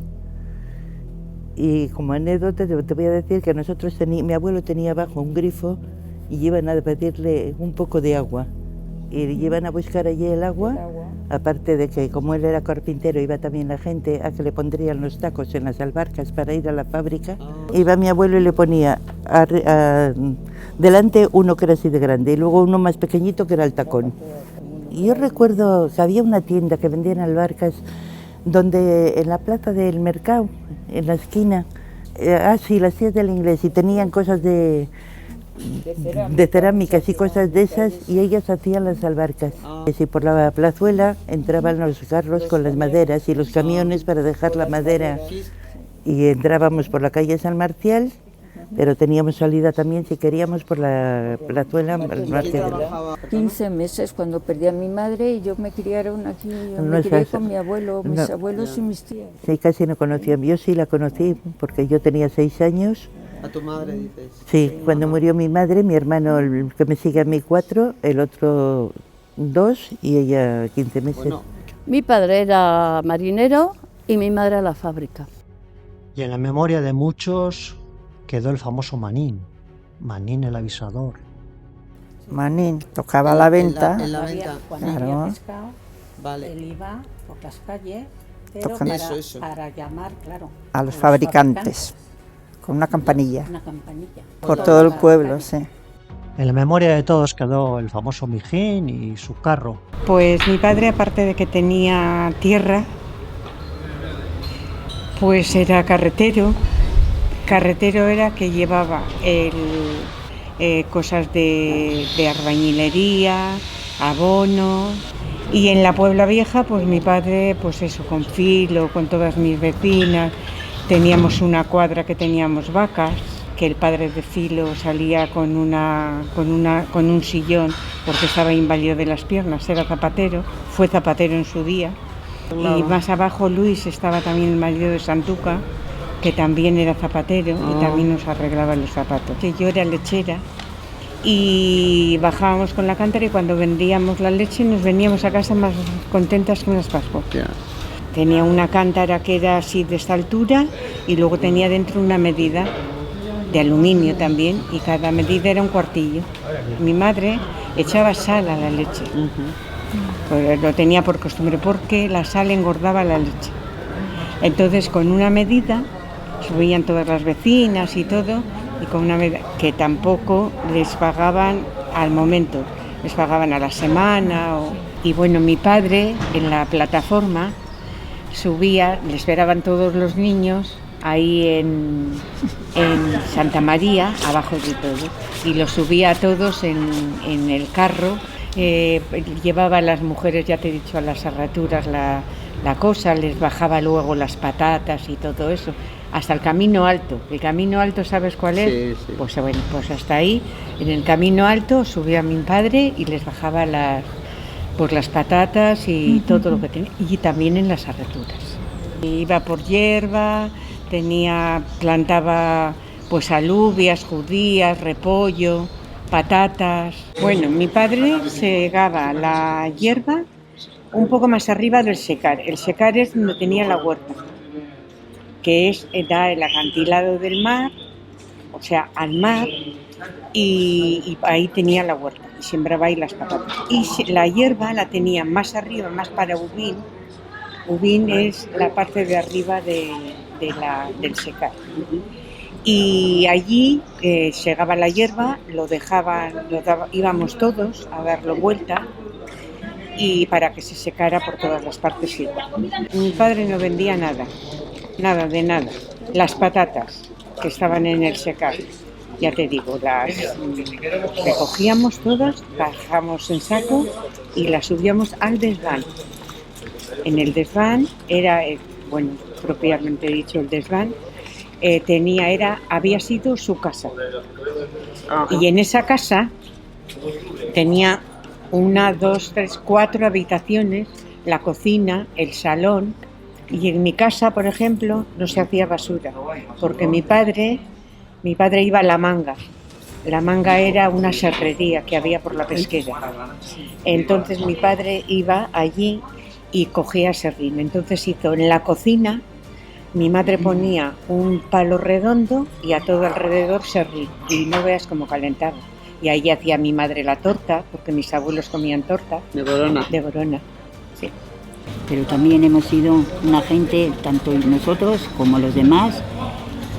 Speaker 16: Y como anécdota te voy a decir que nosotros mi abuelo tenía abajo un grifo y iban a pedirle un poco de agua. Y iban a buscar allí el agua, aparte de que como él era carpintero iba también la gente a que le pondrían los tacos en las albarcas para ir a la fábrica. Iba mi abuelo y le ponía delante uno que era así de grande y luego uno más pequeñito que era el tacón. Y yo recuerdo que había una tienda que vendían albarcas donde en la plaza del mercado, en la esquina, sí, las tías del inglés, y tenían cosas de cerámicas y cosas de esas, y ellas hacían las albarcas. Y por la plazuela entraban los carros con las maderas y los camiones para dejar la madera, y entrábamos por la calle San Marcial, pero teníamos salida también si queríamos por la plazuela.
Speaker 17: 15 meses cuando perdí a mi madre y yo me criaron aquí, me crié con mi abuelo, mis abuelos y mis tías.
Speaker 16: Sí, casi no conocía, yo sí la conocí porque yo tenía 6 años.
Speaker 12: ¿A tu madre dices?
Speaker 16: Sí, cuando murió mi madre, mi hermano, el que me sigue a mí 4, el otro 2 y ella 15 meses. Bueno.
Speaker 4: Mi padre era marinero y mi madre a la fábrica.
Speaker 1: Y en la memoria de muchos quedó el famoso Manín, Manín el avisador.
Speaker 13: Manín tocaba la venta.
Speaker 15: En la venta. Cuando
Speaker 13: claro.
Speaker 15: había pescado, vale. Él iba por las calles, pero para llamar, claro,
Speaker 13: a los fabricantes. Con una campanilla.
Speaker 15: Una campanilla.
Speaker 13: Por todo el pueblo, sí.
Speaker 1: En la memoria de todos quedó el famoso mijín y su carro.
Speaker 6: Pues mi padre, aparte de que tenía tierra, pues era carretero. Carretero era que llevaba cosas de albañilería, abono. Y en la Puebla Vieja, pues mi padre, pues eso, con Filo, con todas mis vecinas. Teníamos una cuadra que teníamos vacas, que el padre de Filo salía con un sillón porque estaba inválido de las piernas, era zapatero, fue zapatero en su día. Y más abajo Luis estaba también el marido de Santuca, que también era zapatero y también nos arreglaba los zapatos. Yo era lechera y bajábamos con la cántara y cuando vendíamos la leche nos veníamos a casa más contentas que unas Pascuas. Tenía una cántara que era así de esta altura y luego tenía dentro una medida de aluminio también y cada medida era un cuartillo. Mi madre echaba sal a la leche, pues lo tenía por costumbre porque la sal engordaba la leche. Entonces con una medida subían todas las vecinas y todo y con una medida que tampoco les pagaban al momento, les pagaban a la semana. Y bueno, mi padre en la plataforma subía, le esperaban todos los niños ahí en Santa María, abajo de todo, y los subía a todos en el carro, llevaba a las mujeres, ya te he dicho, a las herraturas la cosa, les bajaba luego las patatas y todo eso, hasta el Camino Alto. ¿El Camino Alto sabes cuál es? Sí, sí. Pues bueno, pues hasta ahí, en el Camino Alto subía mi padre y les bajaba las patatas y todo lo que tenía, y también en las herraturas. Iba por hierba, plantaba pues alubias, judías, repollo, patatas. Bueno, mi padre segaba la hierba un poco más arriba del secar. El secar es donde tenía la huerta, que da el acantilado del mar, o sea, al mar, y ahí tenía la huerta, y sembraba ahí las patatas. Y la hierba la tenía más arriba, más para Ubín. Ubín es la parte de arriba del secar. Y allí segaba la hierba, íbamos todos a darlo vuelta y para que se secara por todas las partes igual. Mi padre no vendía nada de nada. Las patatas que estaban en el secar, ya te digo, las recogíamos todas, bajamos en saco y las subíamos al desván. En el desván propiamente dicho, el desván había sido su casa. Y en esa casa tenía 1, 2, 3, 4 habitaciones, la cocina, el salón. Y en mi casa, por ejemplo, no se hacía basura, porque mi padre iba a La Manga. La Manga era una serrería que había por la pesquera. Entonces mi padre iba allí y cogía serrín. Entonces hizo en la cocina, mi madre ponía un palo redondo y a todo alrededor serrín. Y no veas cómo calentaba. Y ahí hacía mi madre la torta, porque mis abuelos comían torta. De Borona. De Borona, sí.
Speaker 11: Pero también hemos sido una gente, tanto nosotros como los demás,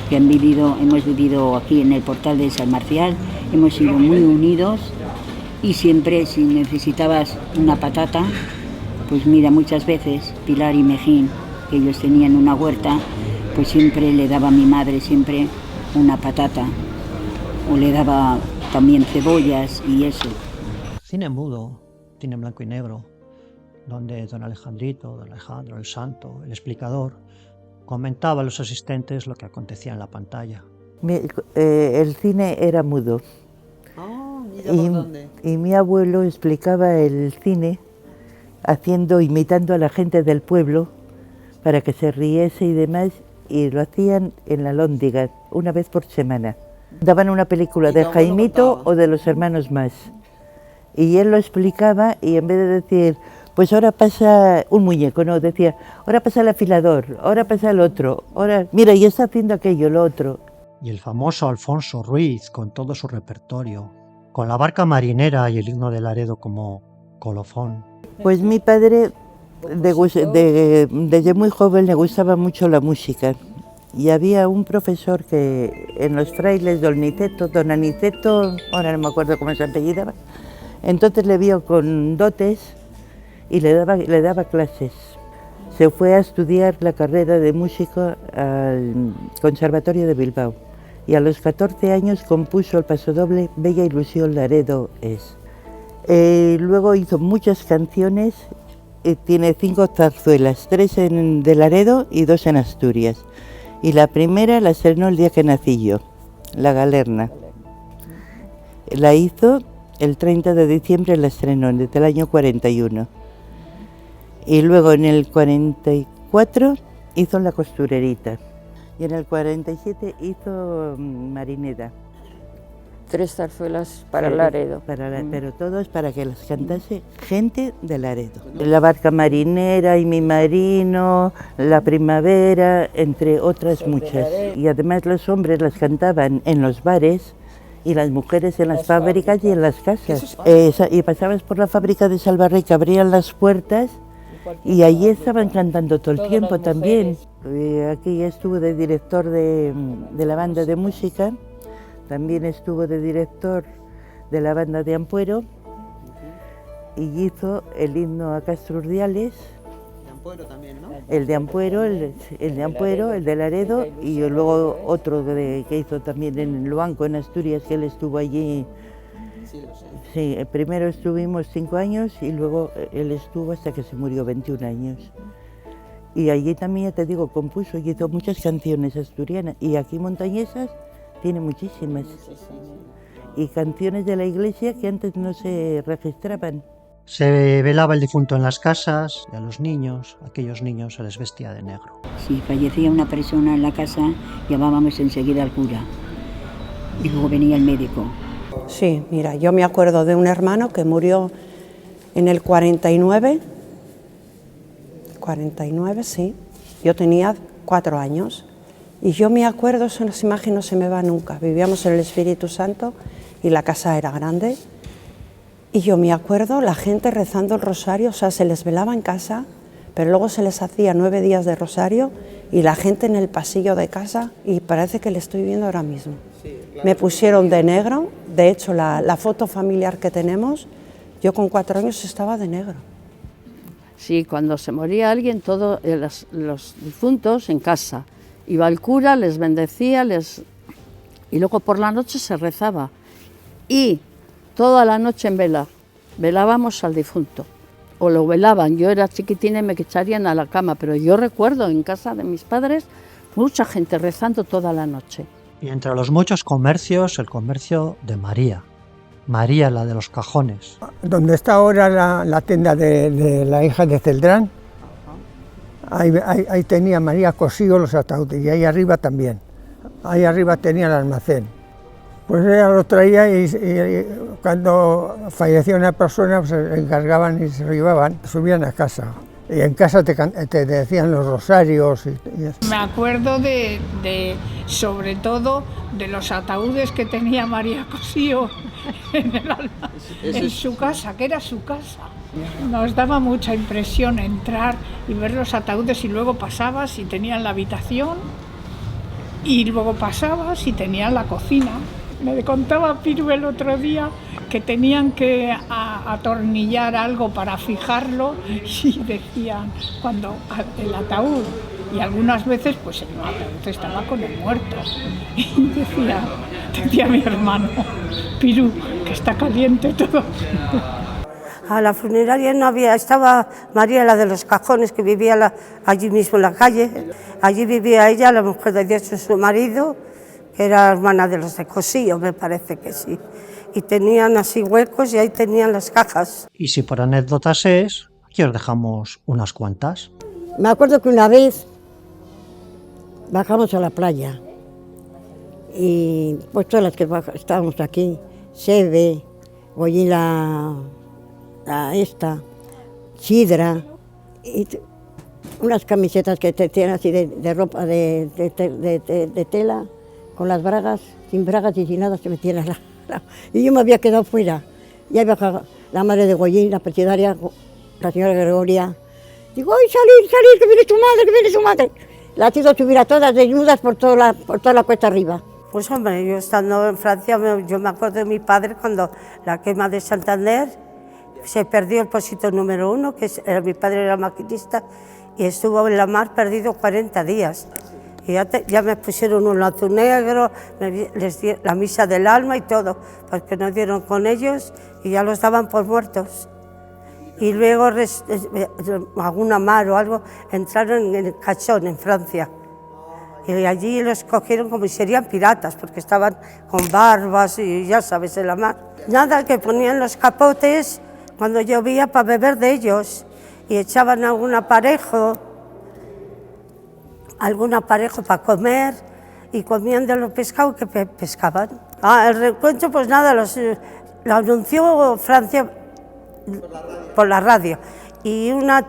Speaker 11: que hemos vivido aquí en el portal de San Marcial, hemos sido muy unidos y siempre si necesitabas una patata, pues mira, muchas veces Pilar y Mejín, que ellos tenían una huerta, pues siempre le daba a mi madre siempre una patata o le daba también cebollas y eso.
Speaker 1: Cine mudo, cine en blanco y negro, donde don Alejandrito, don Alejandro, el Santo, el explicador, comentaba a los asistentes lo que acontecía en la pantalla.
Speaker 16: El cine era mudo. Y mi abuelo explicaba el cine imitando a la gente del pueblo para que se riese y demás, y lo hacían en la Lóndiga, una vez por semana. Daban una película de Jaimito o de los hermanos Más. Y él lo explicaba y en vez de decir, pues ahora pasa un muñeco, no, decía, ahora pasa el afilador, ahora pasa el otro, ahora, mira, y está haciendo aquello, lo otro.
Speaker 1: Y el famoso Alfonso Ruiz, con todo su repertorio, con la barca marinera y el himno de Laredo como colofón.
Speaker 16: Pues mi padre, desde muy joven, le gustaba mucho la música. y había un profesor que en los frailes, don Aniceto, ahora no me acuerdo cómo se apellidaba, entonces le vio con dotes y le daba clases. Se fue a estudiar la carrera de música al Conservatorio de Bilbao y a los 14 años compuso el pasodoble Bella Ilusión Laredo es. Luego hizo muchas canciones, tiene 5 zarzuelas, 3 de Laredo y 2 en Asturias. Y la primera la estrenó el día que nací yo, La Galerna. La hizo el 30 de diciembre, la estrenó desde el año 41. Y luego en el 44 hizo La Costurerita. Y en el 47 hizo Marineda.
Speaker 17: 3 zarzuelas para Laredo.
Speaker 16: Pero todo es para que las cantase gente de Laredo. La barca marinera y mi marino, La primavera, entre otras muchas. Y además los hombres las cantaban en los bares y las mujeres en las fábricas y en las casas. Y pasabas por la fábrica de Salvarrey, que abrían las puertas y allí estaban cantando todo el tiempo también. Aquí ya estuve de director de la banda de música. También estuvo de director de la banda de Ampuero y hizo el himno a Castro Urdiales.
Speaker 12: De Ampuero también, ¿no?
Speaker 16: El de Ampuero, el de Laredo y luego otro que hizo también en Loanco, en Asturias, que él estuvo allí.
Speaker 12: Sí, lo sé.
Speaker 16: Sí, primero estuvimos 5 años y luego él estuvo hasta que se murió, 21 años. Y allí también, ya te digo, compuso y hizo muchas canciones asturianas y aquí montañesas. Tiene muchísimas. Y canciones de la iglesia que antes no se registraban.
Speaker 1: Se velaba el difunto en las casas y a los niños, aquellos niños se les vestía de negro.
Speaker 11: Si fallecía una persona en la casa, llamábamos enseguida al cura y luego venía el médico.
Speaker 14: Sí, mira, yo me acuerdo de un hermano que murió en el 49, sí, yo tenía 4 años. Y yo me acuerdo, esas imágenes no se me va nunca. Vivíamos en el Espíritu Santo y la casa era grande. Y yo me acuerdo la gente rezando el rosario, o sea, se les velaba en casa, pero luego se les hacía 9 días de rosario y la gente en el pasillo de casa, y parece que le estoy viendo ahora mismo. Sí, claro. Me pusieron de negro, de hecho la foto familiar que tenemos, yo con 4 años estaba de negro.
Speaker 4: Sí, cuando se moría alguien, todos los difuntos en casa. Iba el cura, les bendecía, y luego por la noche se rezaba. Y toda la noche en vela, velábamos al difunto. O lo velaban, yo era chiquitina y me echarían a la cama, pero yo recuerdo en casa de mis padres mucha gente rezando toda la noche.
Speaker 1: Y entre los muchos comercios, el comercio de María. María, la de los cajones.
Speaker 9: Donde está ahora la tienda de la hija de Celdrán, ahí tenía María cosido los ataúdes y ahí arriba también. Ahí arriba tenía el almacén. Pues ella lo traía y cuando fallecía una persona pues se encargaban y se lo llevaban, subían a casa. Y en casa te decían los rosarios. Y eso.
Speaker 15: Me acuerdo sobre todo de los ataúdes que tenía María Cosío en su casa, que era su casa. Nos daba mucha impresión entrar y ver los ataúdes y luego pasabas y tenían la habitación y luego pasabas y tenían la cocina. Me contaba Piru el otro día que tenían que atornillar algo para fijarlo y decían cuando el ataúd, y algunas veces pues el ataúd estaba con el muerto y decía mi hermano, Piru, que está caliente todo.
Speaker 5: A la funeraria no había, estaba María, la de los cajones, que vivía allí mismo en la calle. Allí vivía ella, la mujer de Dios, su marido, que era hermana de los de Cosío, me parece que sí. Y tenían así huecos y ahí tenían las cajas.
Speaker 1: Y si por anécdotas es, aquí os dejamos unas cuantas.
Speaker 3: Me acuerdo que una vez bajamos a la playa y pues todas las que estábamos aquí, Sebe, Goyín Sidra, y unas camisetas que te tienen así de ropa de tela, con las bragas, sin bragas y sin nada, se metían a y yo me había quedado fuera. Y ahí bajaba la madre de Goyín, la presidaria, la señora Gregoria. Digo, ¡ay, salir, que viene tu madre, que viene tu madre! Las hizo subir a todas desnudas por toda la cuesta arriba.
Speaker 5: Pues hombre, yo estando en Francia, yo me acuerdo de mi padre cuando la quema de Santander, se perdió el pósito número 1, mi padre era maquinista, y estuvo en la mar perdido 40 días. Y ya me pusieron un lazo negro, les di la misa del alma y todo, porque no dieron con ellos y ya los daban por muertos. Y luego, alguna mar o algo, entraron en el Cachón, en Francia. Y allí los cogieron como si serían piratas, porque estaban con barbas y ya sabes, en la mar. Nada, que ponían los capotes cuando llovía para beber de ellos y echaban algún aparejo para comer y comían de los pescados que pescaban. El recuento, pues nada, lo anunció Francia por la radio. Y una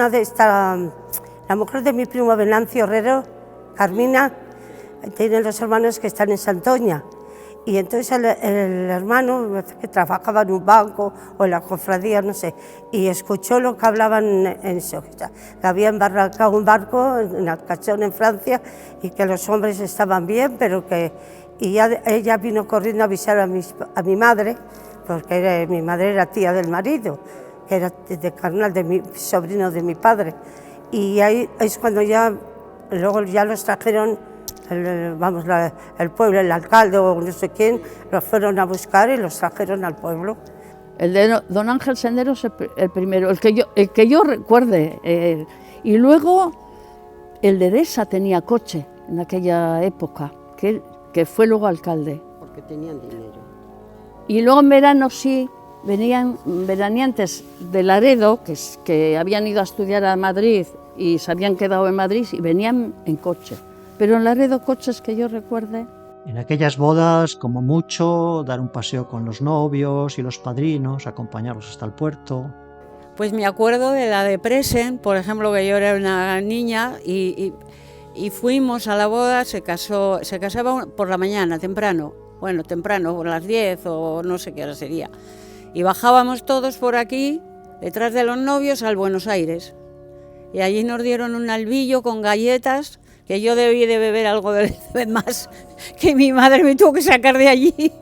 Speaker 5: de estas, la mujer de mi primo Venancio Herrero, Carmina, tiene los hermanos que están en Santoña. Y entonces el hermano, que trabajaba en un banco o en la cofradía, no sé, y escuchó lo que hablaban en eso, que había embarcado un barco en Arcachón, en Francia, y que los hombres estaban bien, pero que... Y ella vino corriendo a avisar a mi madre, porque mi madre era tía del marido, que era de carnal de mi sobrino de mi padre. Y ahí es cuando luego ya los trajeron, el pueblo, el alcalde o no sé quién, los fueron a buscar y los trajeron al pueblo.
Speaker 4: El de don Ángel Sendero es el primero, el que yo recuerde. Y luego el de Edesa tenía coche en aquella época, que fue luego alcalde.
Speaker 10: Porque tenían dinero.
Speaker 4: Y luego en verano sí, venían veraneantes de Laredo, que habían ido a estudiar a Madrid y se habían quedado en Madrid y venían en coche. Pero en Laredo, coches que yo recuerde.
Speaker 1: En aquellas bodas, como mucho, dar un paseo con los novios y los padrinos, acompañarlos hasta el puerto.
Speaker 7: Pues me acuerdo de la de Presen, por ejemplo, que yo era una niña y fuimos a la boda, se casaba por la mañana, temprano, por las 10 o no sé qué hora sería. Y bajábamos todos por aquí, detrás de los novios, al Buenos Aires. Y allí nos dieron un albillo con galletas, que yo debí de beber algo de más, que mi madre me tuvo que sacar de allí.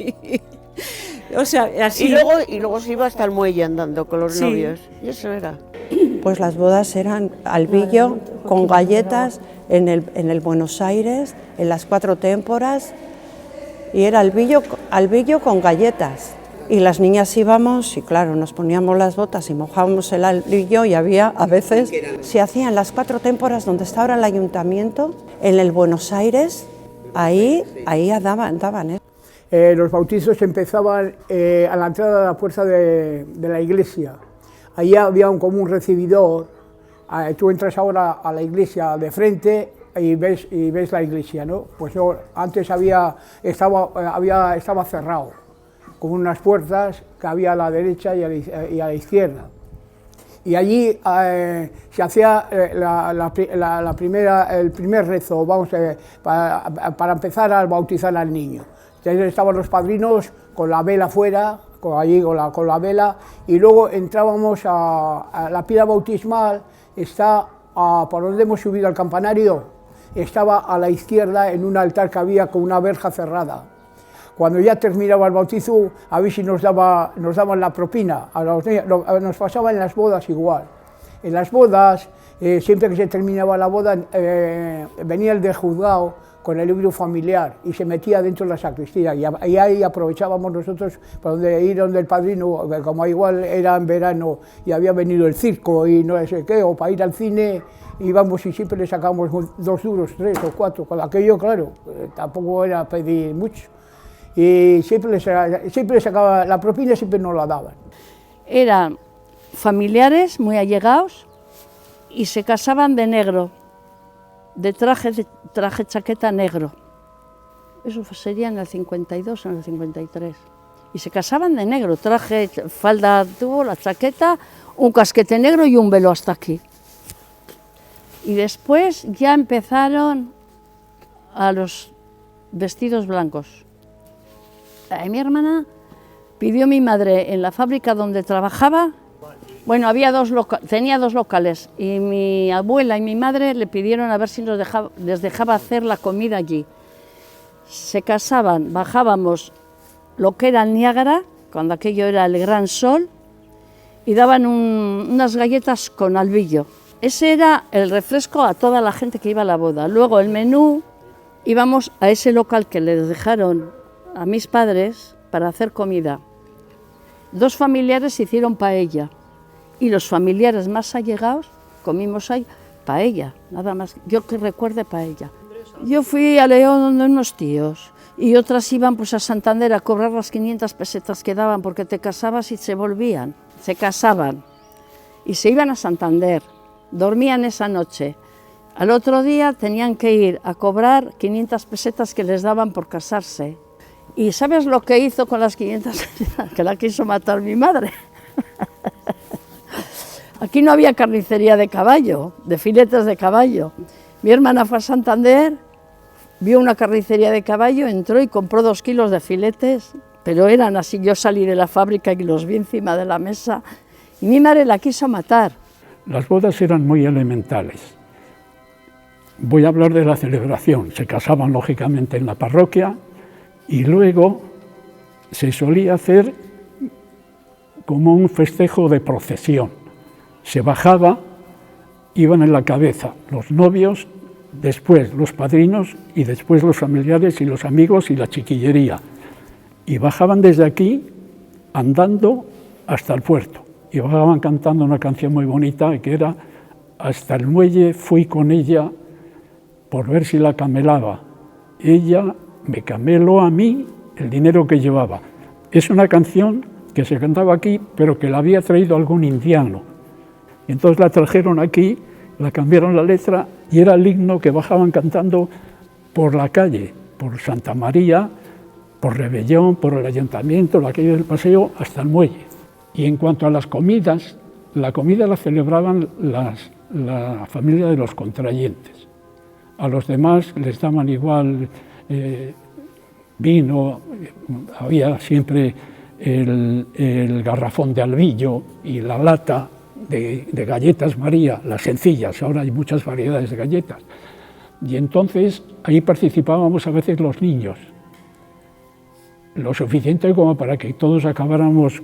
Speaker 7: O sea, así.
Speaker 10: Y luego se iba hasta el muelle andando con los novios. Y eso era.
Speaker 14: Pues las bodas eran albillo con galletas en el Buenos Aires, en las 4 témporas, y era albillo con galletas. Y las niñas íbamos y claro, nos poníamos las botas y mojábamos el albillo y había, a veces, se hacían las 4 témporas donde está ahora el ayuntamiento, en el Buenos Aires, ahí daban.
Speaker 8: Los bautizos empezaban a la entrada de la puerta de la iglesia. Allí había como un recibidor. Tú entras ahora a la iglesia de frente y ves la iglesia, ¿no? Pues no, antes estaba cerrado, con unas puertas que había a la derecha y a la izquierda. Y allí se hacía el primer rezo, para empezar a bautizar al niño. Entonces estaban los padrinos con la vela fuera, con la vela, y luego entrábamos a la pila bautismal, está por donde hemos subido al campanario, estaba a la izquierda en un altar que había con una verja cerrada. Cuando ya terminaba el bautizo, a ver si nos daban la propina. A los niños, nos pasaba en las bodas igual. En las bodas, siempre que se terminaba la boda, venía el del juzgado con el libro familiar y se metía dentro de la sacristía. Y ahí aprovechábamos nosotros para ir donde el padrino, como igual era en verano y había venido el circo y no sé qué, o para ir al cine, íbamos y siempre le sacábamos 2 duros, 3 o 4. Con aquello, claro, tampoco era pedir mucho. Y siempre le sacaba la propina, siempre nos la daban.
Speaker 4: Eran familiares muy allegados y se casaban de negro, de traje chaqueta negro. Eso sería en el 52 o en el 53. Y se casaban de negro, traje, falda tuvo, la chaqueta, un casquete negro y un velo hasta aquí. Y después ya empezaron a los vestidos blancos. Mi hermana pidió a mi madre en la fábrica donde trabajaba Bueno, tenía dos locales y mi abuela y mi madre le pidieron a ver si les dejaba hacer la comida allí. Se casaban, bajábamos lo que era el Niágara, cuando aquello era el gran sol, y daban unas galletas con albillo. Ese era el refresco a toda la gente que iba a la boda. Luego el menú, íbamos a ese local que les dejaron a mis padres para hacer comida. 2 familiares hicieron paella y los familiares más allegados comimos ahí paella, nada más. Yo que recuerde paella. Yo fui a León donde unos tíos y otras iban pues a Santander a cobrar las 500 pesetas que daban porque te casabas y se volvían. Se casaban y se iban a Santander, dormían esa noche. Al otro día tenían que ir a cobrar 500 pesetas que les daban por casarse. ¿Y sabes lo que hizo con las 500 pesetas? Que la quiso matar mi madre. Aquí no había carnicería de caballo, de filetes de caballo. Mi hermana fue a Santander, vio una carnicería de caballo, entró y compró 2 kilos de filetes, pero eran así, yo salí de la fábrica y los vi encima de la mesa, y mi madre la quiso matar.
Speaker 2: Las bodas eran muy elementales. Voy a hablar de la celebración. Se casaban lógicamente en la parroquia y luego se solía hacer como un festejo de procesión. Se bajaba, iban en la cabeza los novios, después los padrinos y después los familiares y los amigos y la chiquillería. Y bajaban desde aquí andando hasta el puerto. Y bajaban cantando una canción muy bonita que era «Hasta el muelle fui con ella por ver si la camelaba. Ella me cameló a mí el dinero que llevaba». Es una canción que se cantaba aquí, pero que la había traído algún indiano. Y entonces la trajeron aquí, la cambiaron la letra y era el himno que bajaban cantando por la calle, por Santa María, por Rebellón, por el Ayuntamiento, la calle del Paseo, hasta el muelle. Y en cuanto a las comidas, la comida la celebraban la familia de los contrayentes. A los demás les daban igual vino, había siempre el garrafón de albillo y la lata de galletas María, las sencillas, ahora hay muchas variedades de galletas. Y entonces ahí participábamos a veces los niños, lo suficiente como para que todos acabáramos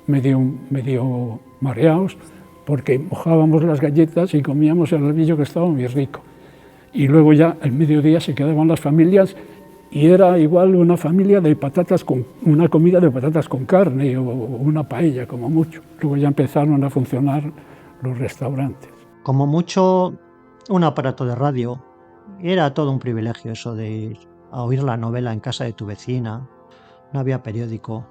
Speaker 2: medio mareados, porque mojábamos las galletas y comíamos el albillo que estaba muy rico. Y luego ya al mediodía se quedaban las familias y era igual una familia de patatas con una comida de patatas con carne o una paella como mucho. Luego ya empezaron a funcionar los restaurantes.
Speaker 1: Como mucho un aparato de radio. Era todo un privilegio eso de ir a oír la novela en casa de tu vecina. No había periódico.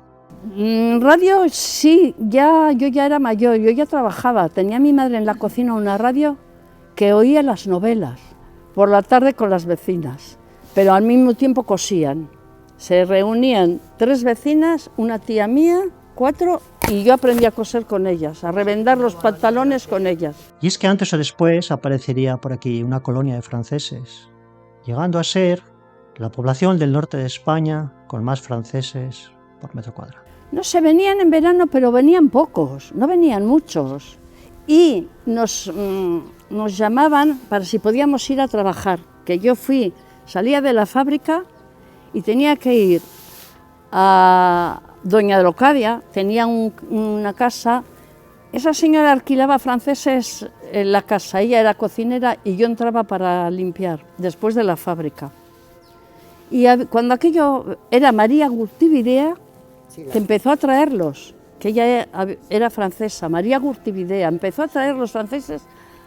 Speaker 4: Radio sí, yo ya era mayor, yo ya trabajaba. Tenía mi madre en la cocina una radio que oía las novelas por la tarde con las vecinas, pero al mismo tiempo cosían. Se reunían 3 vecinas, una tía mía, 4, y yo aprendí a coser con ellas, a revendar los pantalones con ellas.
Speaker 1: Y es que antes o después aparecería por aquí una colonia de franceses, llegando a ser la población del norte de España con más franceses por metro cuadrado.
Speaker 4: No se venían en verano, pero venían pocos, no venían muchos. Y nos llamaban para si podíamos ir a trabajar, que yo salía de la fábrica y tenía que ir a Doña Locadia, tenía una casa, esa señora alquilaba franceses en la casa, ella era cocinera y yo entraba para limpiar después de la fábrica. Y cuando aquello era María Gurtibidea, que empezó a traerlos, que ella era francesa, María Gurtibidea, empezó a traer los franceses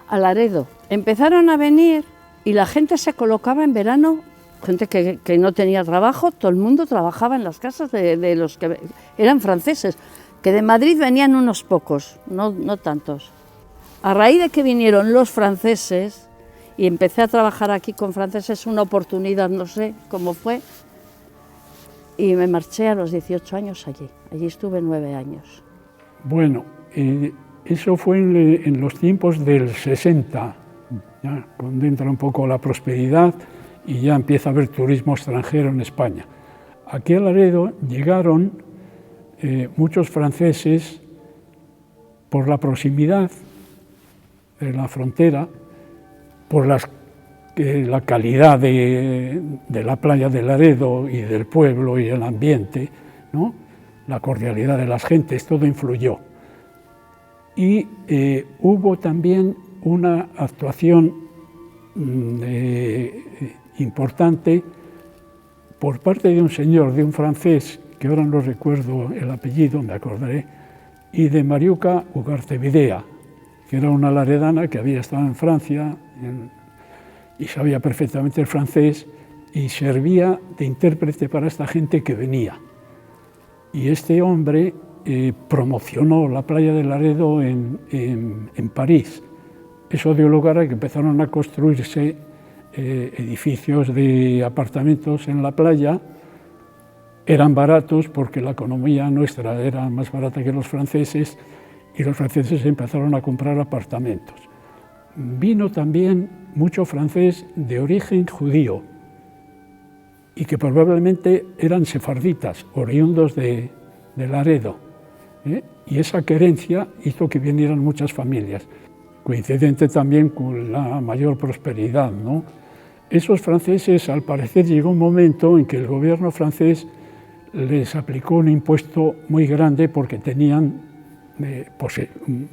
Speaker 4: a Laredo. Empezaron a venir y la gente se colocaba en verano, gente que no tenía trabajo, todo el mundo trabajaba en las casas de los que eran franceses, que de Madrid venían unos pocos, no tantos. A raíz de que vinieron los franceses y empecé a trabajar aquí con franceses, una oportunidad, no sé cómo fue, y me marché a los 18 años allí. Allí estuve 9 años.
Speaker 2: Bueno, eso fue en los tiempos del 60, ya, cuando entra un poco la prosperidad y ya empieza a haber turismo extranjero en España. Aquí a Laredo llegaron muchos franceses por la proximidad de la frontera, por la calidad de la playa de Laredo y del pueblo y el ambiente, ¿no? La cordialidad de las gentes, todo influyó. Y hubo también una actuación importante por parte de un señor, de un francés, que ahora no recuerdo el apellido, me acordaré, y de Mariuca Ugartebidea, que era una laredana que había estado en Francia y sabía perfectamente el francés y servía de intérprete para esta gente que venía. Y este hombre promocionó la playa de Laredo en París. Eso dio lugar a que empezaron a construirse edificios de apartamentos en la playa. Eran baratos porque la economía nuestra era más barata que los franceses y los franceses empezaron a comprar apartamentos. Vino también mucho francés de origen judío y que probablemente eran sefarditas, oriundos de Laredo, y esa querencia hizo que vinieran muchas familias, coincidente también con la mayor prosperidad, ¿no? Esos franceses, al parecer, llegó un momento en que el gobierno francés les aplicó un impuesto muy grande porque tenían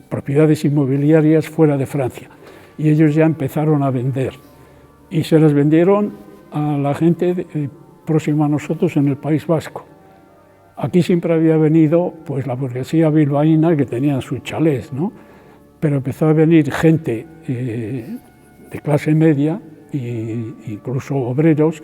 Speaker 2: propiedades inmobiliarias fuera de Francia y ellos ya empezaron a vender y se las vendieron a la gente próxima a nosotros en el País Vasco. Aquí siempre había venido pues la burguesía bilbaína que tenían sus chalés, ¿no? Pero empezó a venir gente de clase media e incluso obreros,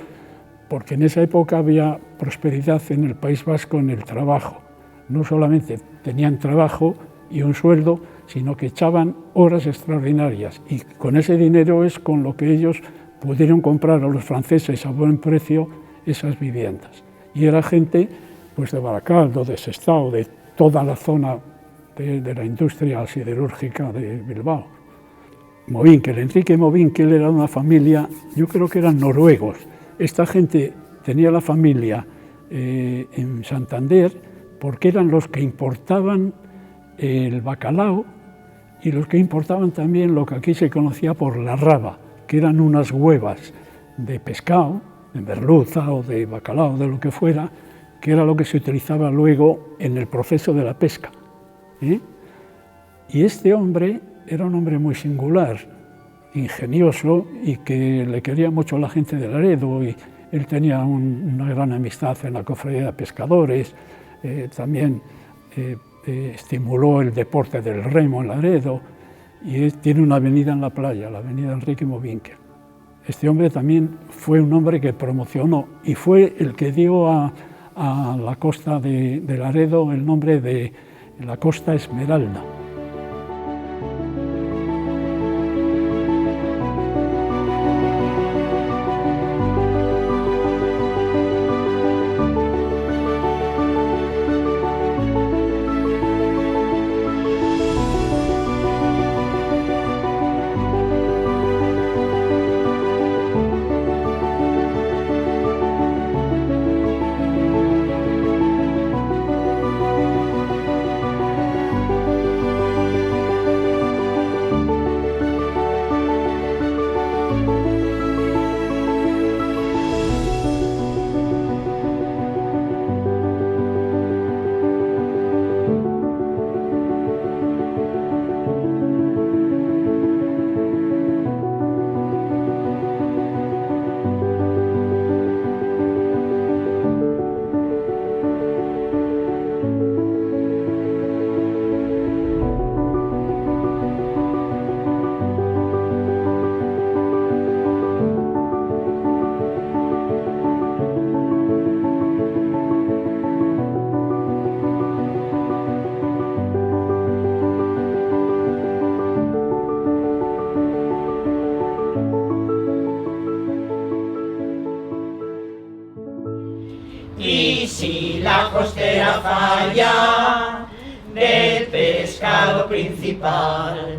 Speaker 2: porque en esa época había prosperidad en el País Vasco en el trabajo. No solamente tenían trabajo y un sueldo, sino que echaban horas extraordinarias y con ese dinero es con lo que ellos pudieron comprar a los franceses a buen precio esas viviendas. Y era gente pues de Baracaldo, de Sestao, de toda la zona de la industria siderúrgica de Bilbao. Movinkel, Enrique Movinkel era una familia, yo creo que eran noruegos. Esta gente tenía la familia en Santander porque eran los que importaban el bacalao y los que importaban también lo que aquí se conocía por la raba, que eran unas huevas de pescado, de merluza o de bacalao, de lo que fuera, que era lo que se utilizaba luego en el proceso de la pesca. Y este hombre era un hombre muy singular, ingenioso y que le quería mucho a la gente de Laredo y él tenía una gran amistad en la cofradía de pescadores, también estimuló el deporte del remo en Laredo y tiene una avenida en la playa, la avenida Enrique Movinkel. Este hombre también fue un hombre que promocionó y fue el que dio a la costa de Laredo el nombre de la Costa Esmeralda.
Speaker 18: Y si la costera falla del pescado principal,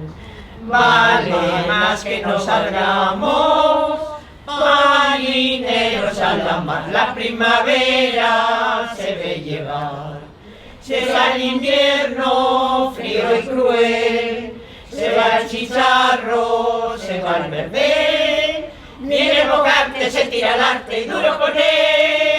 Speaker 18: vale más que no salgamos marineros a la mar. La primavera se ve llegar, llega el invierno frío frío y cruel. Se va el chicharro, se va el verde, viene el bocante, se tira el arte y duro con él.